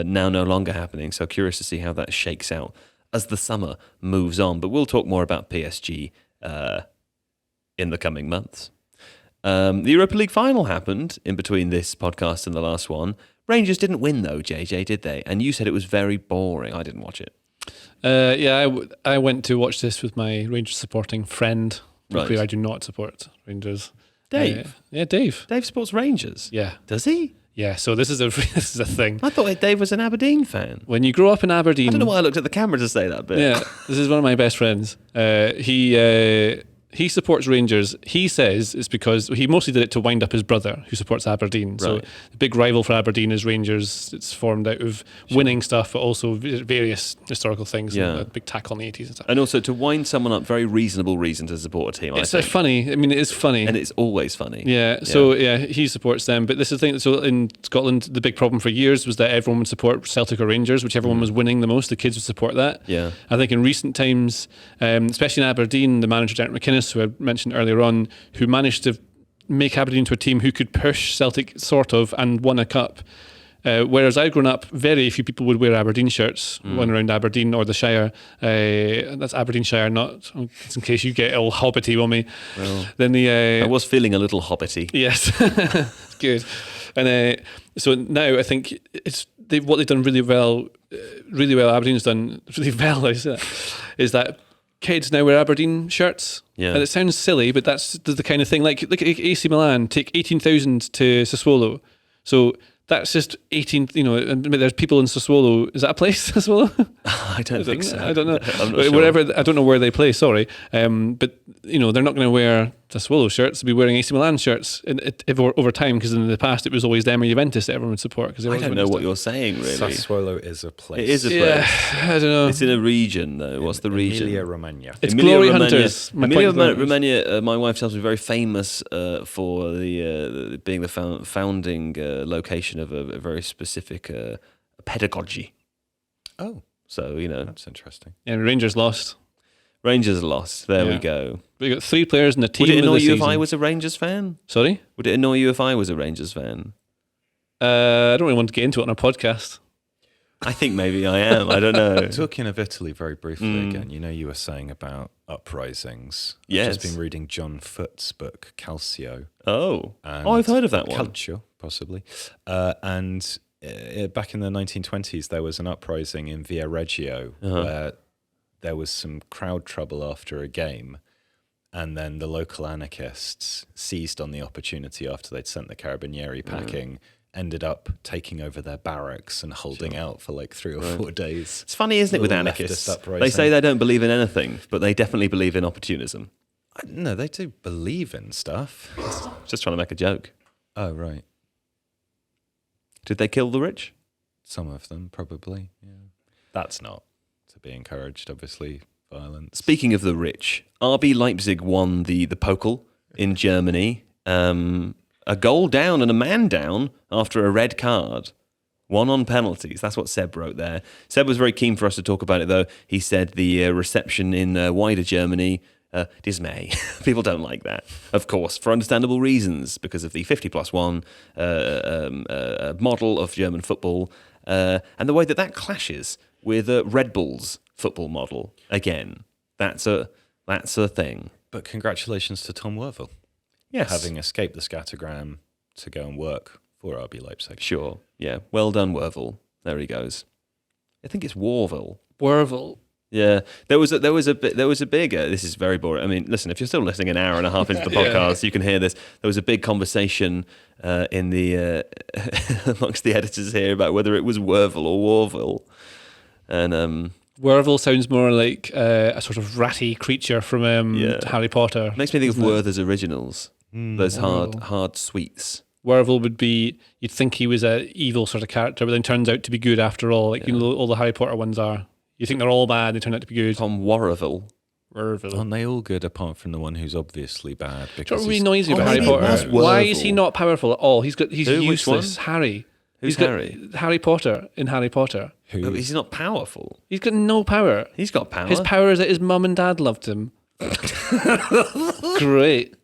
now no longer happening. So curious to see how that shakes out as the summer moves on. But we'll talk more about PSG in the coming months. The Europa League final happened in between this podcast and the last one. Rangers didn't win though, JJ, did they? And you said it was very boring. I didn't watch it. I went to watch this with my Rangers supporting friend. Right. Where I do not support Rangers. Dave? Dave. Dave supports Rangers? Yeah. Does he? Yeah, so this is a thing. I thought Dave was an Aberdeen fan. When you grow up in Aberdeen... I don't know why I looked at the camera to say that bit. Yeah, this is one of my best friends. He supports Rangers. He says it's because he mostly did it to wind up his brother, who supports Aberdeen. So Right. the big rival for Aberdeen is Rangers. It's formed out of winning stuff, but also various historical things. Yeah. And a big tack on the 80s and stuff. And also to wind someone up, very reasonable reason to support a team, It's I think. funny. I mean, it is funny. And it's always funny. Yeah, so he supports them. But this is the thing. So in Scotland, the big problem for years was that everyone would support Celtic or Rangers, whichever one was winning the most. The kids would support that. Yeah. I think in recent times, especially in Aberdeen, the manager Derek McInnes, who I mentioned earlier on, who managed to make Aberdeen into a team who could push Celtic sort of and won a cup. Whereas I've grown up, very few people would wear Aberdeen shirts when around Aberdeen or the Shire. That's Aberdeenshire, not in case you get all hobbity on me. Well, Then I was feeling a little hobbity. Yes, good. And so now I think what they've done really well. Aberdeen's done really well. I say that, is that kids now wear Aberdeen shirts. Yeah. And it sounds silly, but that's the kind of thing. Like look at AC Milan, take 18,000 to Sassuolo. So that's just 18. And there's people in Sassuolo. Is that a place, Sassuolo? I don't think so. I don't know. I'm not sure. Wherever, I don't know where they play. Sorry, but they're not going to wear Sassuolo shirts. They'll be wearing AC Milan shirts over time, because in the past it was always them or Juventus that everyone would support. I don't know what you're saying, really. Sassuolo is a place. It is a place. Yeah, I don't know. It's in a region, though. What's the region? Emilia-Romagna. It's Glory Emilia-Romagna. Hunters. My point is that- Emilia-Romagna, my wife tells me, very famous for the being the founding location of a very specific pedagogy. Oh, So, that's interesting. Yeah, Rangers lost. Rangers lost. There we Yeah. go. We got 3 players in the team. Would it of annoy the you if season. I was a Rangers fan? Sorry? Would it annoy you if I was a Rangers fan? I don't really want to get into it on our podcast. I think maybe I am. I don't know. Talking of Italy very briefly again, you were saying about uprisings. Yes. I've just been reading John Foote's book, Calcio. Oh. And I've heard of that one. Calcio, possibly. And back in the 1920s, there was an uprising in Viareggio where there was some crowd trouble after a game. And then the local anarchists seized on the opportunity after they'd sent the Carabinieri packing, ended up taking over their barracks and holding out for like 3 or 4 days. It's funny, isn't it, with Little anarchists? leftist uprising. They say they don't believe in anything, but they definitely believe in opportunism. No, they do believe in stuff. Just trying to make a joke. Oh, right. Did they kill the rich? Some of them, probably. Yeah. That's not to be encouraged, obviously, violence. Speaking of the rich, RB Leipzig won the Pokal in Germany. A goal down and a man down after a red card. 1 on penalties. That's what Seb wrote there. Seb was very keen for us to talk about it, though. He said the reception in wider Germany, dismay. People don't like that, of course, for understandable reasons, because of the 50+1 model of German football, and the way that clashes with Red Bull's football model. Again, that's a thing. But congratulations to Tom Wervel, Yes. having escaped the scattergram to go and work for RB Leipzig. Sure. Yeah. Well done, Wervel. There he goes. I think it's Warville. Wervel. Yeah, there was a big. This is very boring. I mean, listen, if you're still listening an hour and a half into the podcast, you can hear this. There was a big conversation in the amongst the editors here about whether it was Werville or Warville, and Werville sounds more like a sort of ratty creature from Harry Potter. makes me think of Werther's Originals. Those hard sweets. Werville would be, you'd think he was a evil sort of character, but then turns out to be good after all. Like all the Harry Potter ones are. You think they're all bad, they turn out to be good. Tom Warville. Aren't they all good apart from the one who's obviously bad? Because what really annoys me about Harry Potter? Why is he not powerful at all? He's useless. Harry. Who's Harry? Harry Potter in Harry Potter. Oh, he's not powerful. He's got no power. He's got power. His power is that his mum and dad loved him. Great.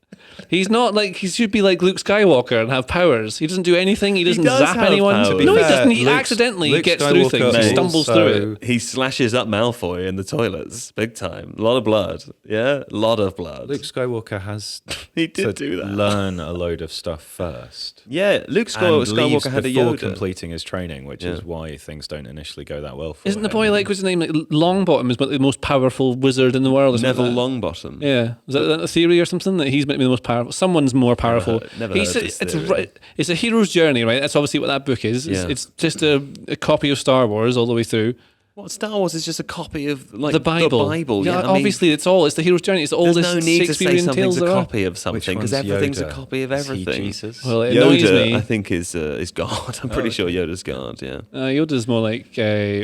He's not like, he should be like Luke Skywalker and have powers. He doesn't do anything. He doesn't does zap have anyone. powers. No, he fair, doesn't. He Luke accidentally gets through Skywalker things. He stumbles also- through it. He slashes up Malfoy in the toilets, big time. A lot of blood. Yeah, a lot of blood. Luke Skywalker has He did to do that. learn a load of stuff first. Yeah, Luke And leaves Skywalker had a before Yoda. completing his training, which is why things don't initially go that well for Isn't the him. boy like, what's his name? Like Longbottom is the most powerful wizard in the world. Or something Neville like that. Longbottom. Yeah, is that a theory or something that he's meant to be the most powerful? Someone's more powerful. Never heard this theory. It's a hero's journey, right? That's obviously what that book is. Yeah. It's just a copy of Star Wars all the way through. What, Star Wars is just a copy of like The Bible. Yeah, I mean, obviously it's the hero's journey. It's the there's oldest no need to say Shakespearean something's tales a there are. copy of something because one's everything's Yoda? a copy of Is he everything. Jesus? Well, it annoys Yoda, me. I think, is God. I'm pretty sure Yoda's God. Yeah, Yoda's more like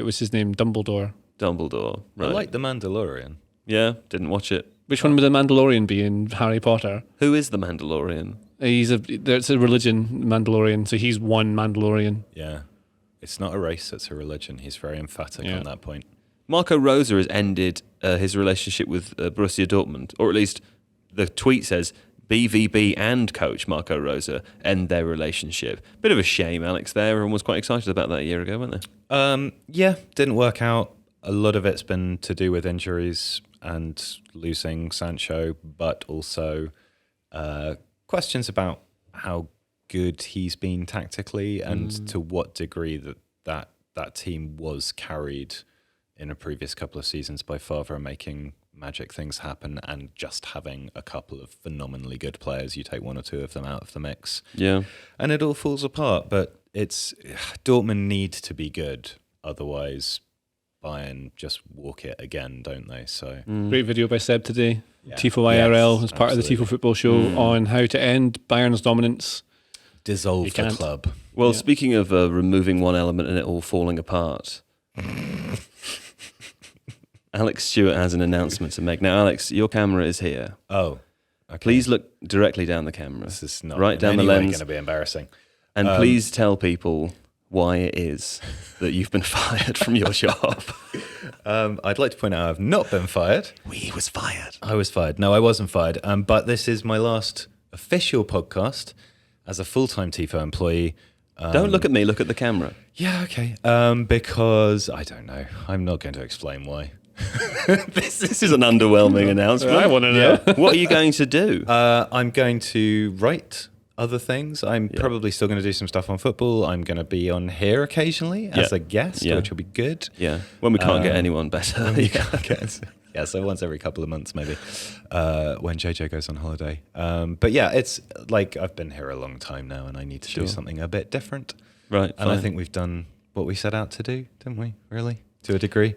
what's his name? Dumbledore. Dumbledore. I Right. like The Mandalorian. Yeah, didn't watch it. Which one would the Mandalorian be in Harry Potter? Who is the Mandalorian? It's a religion, Mandalorian. So he's one Mandalorian. Yeah. It's not a race, it's a religion. He's very emphatic on that point. Marco Rosa has ended his relationship with Borussia Dortmund, or at least the tweet says BVB and coach Marco Rosa end their relationship. Bit of a shame, Alex. There, everyone was quite excited about that a year ago, weren't they? Yeah, didn't work out. A lot of it's been to do with injuries and losing Sancho, but also questions about how good he's been tactically and to what degree that team was carried in a previous couple of seasons by Favre making magic things happen and just having a couple of phenomenally good players. You take one or two of them out of the mix. Yeah. And it all falls apart, but Dortmund need to be good. Otherwise, Bayern just walk it again, don't they? So Great video by Seb today. Yeah. Tifo IRL Yes, as part of the absolutely. Tifo Football show on how to end Bayern's dominance. dissolve You the can't. club. Well, Yeah. speaking of removing one element and it all falling apart, Alex Stewart has an announcement to make. Now, Alex, your camera is here. Oh, okay. Please look directly down the camera. This is not right down the lens. going to be embarrassing. And please tell people why it is that you've been fired from your job. I'd like to point out I've not been fired. We was fired. I was fired. No, I wasn't fired. But this is my last official podcast as a full-time Tifo employee. Don't look at me, look at the camera. Yeah, okay. Because I don't know. I'm not going to explain why. This is an underwhelming announcement. I want to know. What are you going to do? I'm going to write other things. I'm probably still going to do some stuff on football. I'm going to be on here occasionally as a guest, which will be good. Yeah, when we can't get anyone better. Yeah, so once every couple of months maybe, when JJ goes on holiday. But yeah, it's like I've been here a long time now and I need to do something a bit different. Right, And I fine. think we've done what we set out to do, didn't we? Really? To a degree?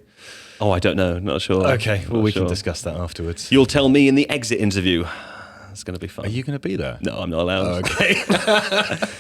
Oh, I don't know. Not sure. Okay, well, Not we sure. can discuss that afterwards. You'll tell me in the exit interview. It's going to be fun. Are you going to be there? No, I'm not allowed. Okay.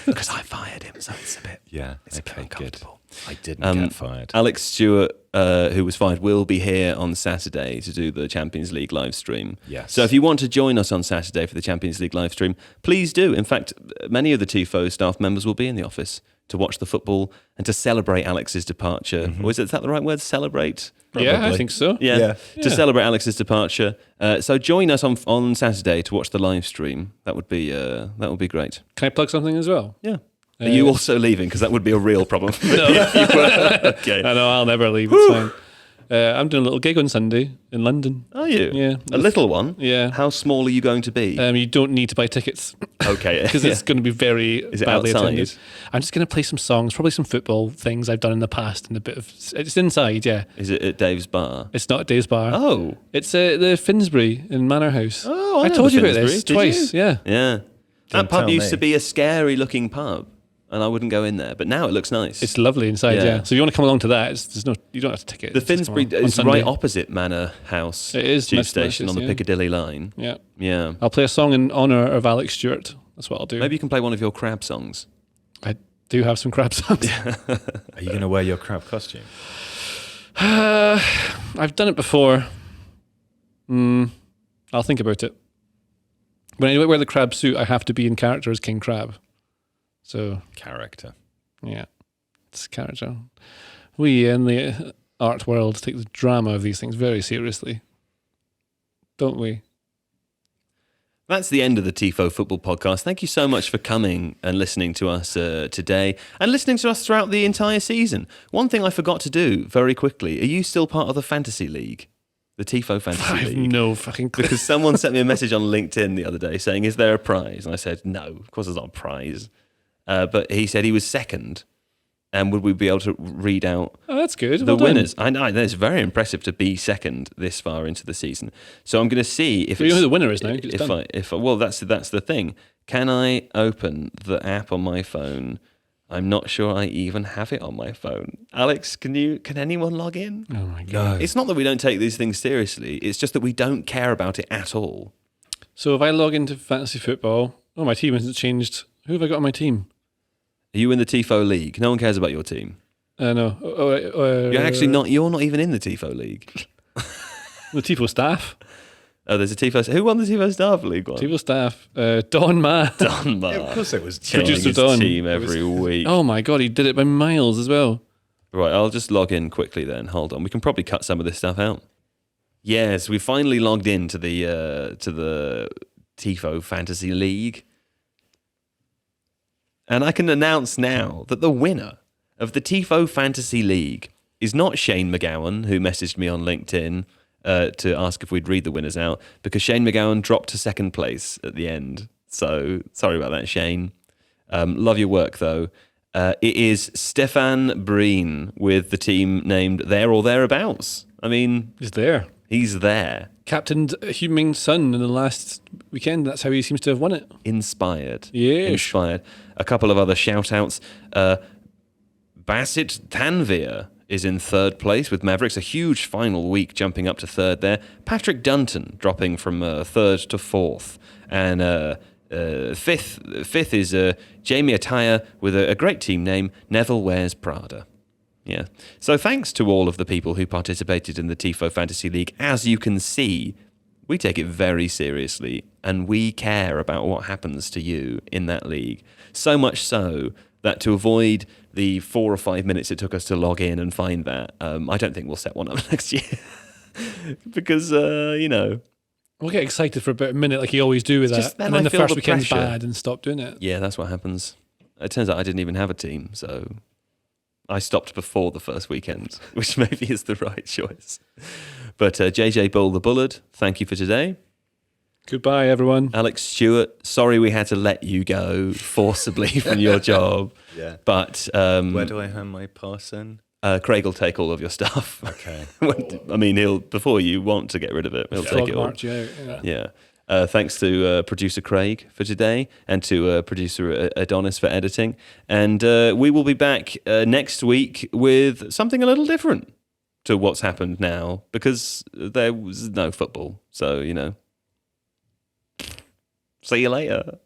Because I fired him, so it's a bit... Yeah, It's a bit okay, good. uncomfortable. I didn't get fired. Alex Stewart, who was fired, will be here on Saturday to do the Champions League live stream. Yes. So if you want to join us on Saturday for the Champions League live stream, please do. In fact, many of the Tifo staff members will be in the office to watch the football and to celebrate Alex's departure. Or is that the right word? Celebrate? Yeah, I Probably. think so. Yeah. Yeah. To celebrate Alex's departure. So join us on Saturday to watch the live stream. That would be great. Can I plug something as well? Yeah. Are you also leaving? Because that would be a real problem. No. Okay. I know, I'll never leave. It's fine. I'm doing a little gig on Sunday in London. Are you? Yeah. A little one? Yeah. How small are you going to be? You don't need to buy tickets. Okay. Because it's going to be very Is it badly outside? attended. I'm just going to play some songs, probably some football things I've done in the past, and a bit of. It's inside, yeah. Is it at Dave's Bar? It's not at Dave's Bar. Oh. It's the Finsbury in Manor House. Oh, I know told the you about Finsbury. this Did twice. you? Yeah. Yeah. That Didn't pub tell used me. to be a scary looking pub, and I wouldn't go in there. But now it looks nice. It's lovely inside, Yeah. yeah. So if you want to come along to that, you don't have to ticket. the It's just Finsbury come on is Sunday. right opposite Manor House. It is, Tube next to station Manor on the House, yeah. Piccadilly line. Yeah. Yeah. I'll play a song in honour of Alex Stewart. That's what I'll do. Maybe you can play one of your crab songs. I do have some crab songs. Are you going to wear your crab costume? I've done it before. I'll think about it. When I wear the crab suit, I have to be in character as King Crab. So, Character. yeah, it's character. We in the art world take the drama of these things very seriously, don't we? That's the end of the Tifo Football Podcast. Thank you so much for coming and listening to us today and listening to us throughout the entire season. One thing I forgot to do very quickly. Are you still part of the Fantasy League? The Tifo Fantasy I have League? no fucking clue. Because someone sent me a message on LinkedIn the other day saying, is there a prize? And I said, no, of course there's not a prize. But he said he was second. And would we be able to read out Oh, that's good. the Well done. winners? I know, it's very impressive to be second this far into the season. So I'm going to see if But you it's... know who the winner is now. 'cause it's done. Well, that's the thing. Can I open the app on my phone? I'm not sure I even have it on my phone. Alex, can anyone log in? Oh my god! No. It's not that we don't take these things seriously. It's just that we don't care about it at all. So if I log into fantasy football, my team hasn't changed. Who have I got on my team? Are you in the Tifo League? No one cares about your team. No. You're actually not. You're not even in the Tifo League. The Tifo staff. Oh, there's a Tifo. Who won the Tifo Staff League one? Table staff. Don Ma. Don Yeah, of course it was changing Producer his Don. team every week. Oh my god, he did it by miles as well. Right, I'll just log in quickly then. Hold on. We can probably cut some of this stuff out. Yes, we finally logged into the Tifo Fantasy League. And I can announce now that the winner of the Tifo Fantasy League is not Shane McGowan, who messaged me on LinkedIn to ask if we'd read the winners out, because Shane McGowan dropped to second place at the end. So sorry about that, Shane. Love your work, though. It is Stefan Breen with the team named There or Thereabouts. I mean, He's there. he's there. Captained Huming Sun in the last weekend. That's how he seems to have won it. Inspired. Yes. Inspired. A couple of other shout-outs. Bassett Tanvir is in third place with Mavericks. A huge final week, jumping up to third there. Patrick Dunton dropping from third to fourth. And fifth is Jamie Ataya with a great team name, Neville Wears Prada. Yeah. So thanks to all of the people who participated in the Tifo Fantasy League. As you can see, we take it very seriously and we care about what happens to you in that league. So much so that to avoid the 4 or 5 minutes it took us to log in and find that, I don't think we'll set one up next year. Because, We'll get excited for about a minute like you always do with Just that. then And then I the feel first the weekend's pressure. bad and stop doing it. Yeah, that's what happens. It turns out I didn't even have a team, so I stopped before the first weekend, which maybe is the right choice. But JJ Bull the Bullard, thank you for today. Goodbye, everyone. Alex Stewart, sorry we had to let you go forcibly from your job. Yeah. But Where do I hand my pass in? Craig will take all of your stuff. Okay. I mean, before you want to get rid of it, he'll take Frog it all. march you out. Yeah. Yeah. Thanks to producer Craig for today and to producer Adonis for editing. And we will be back next week with something a little different to what's happened now because there was no football. So, see you later.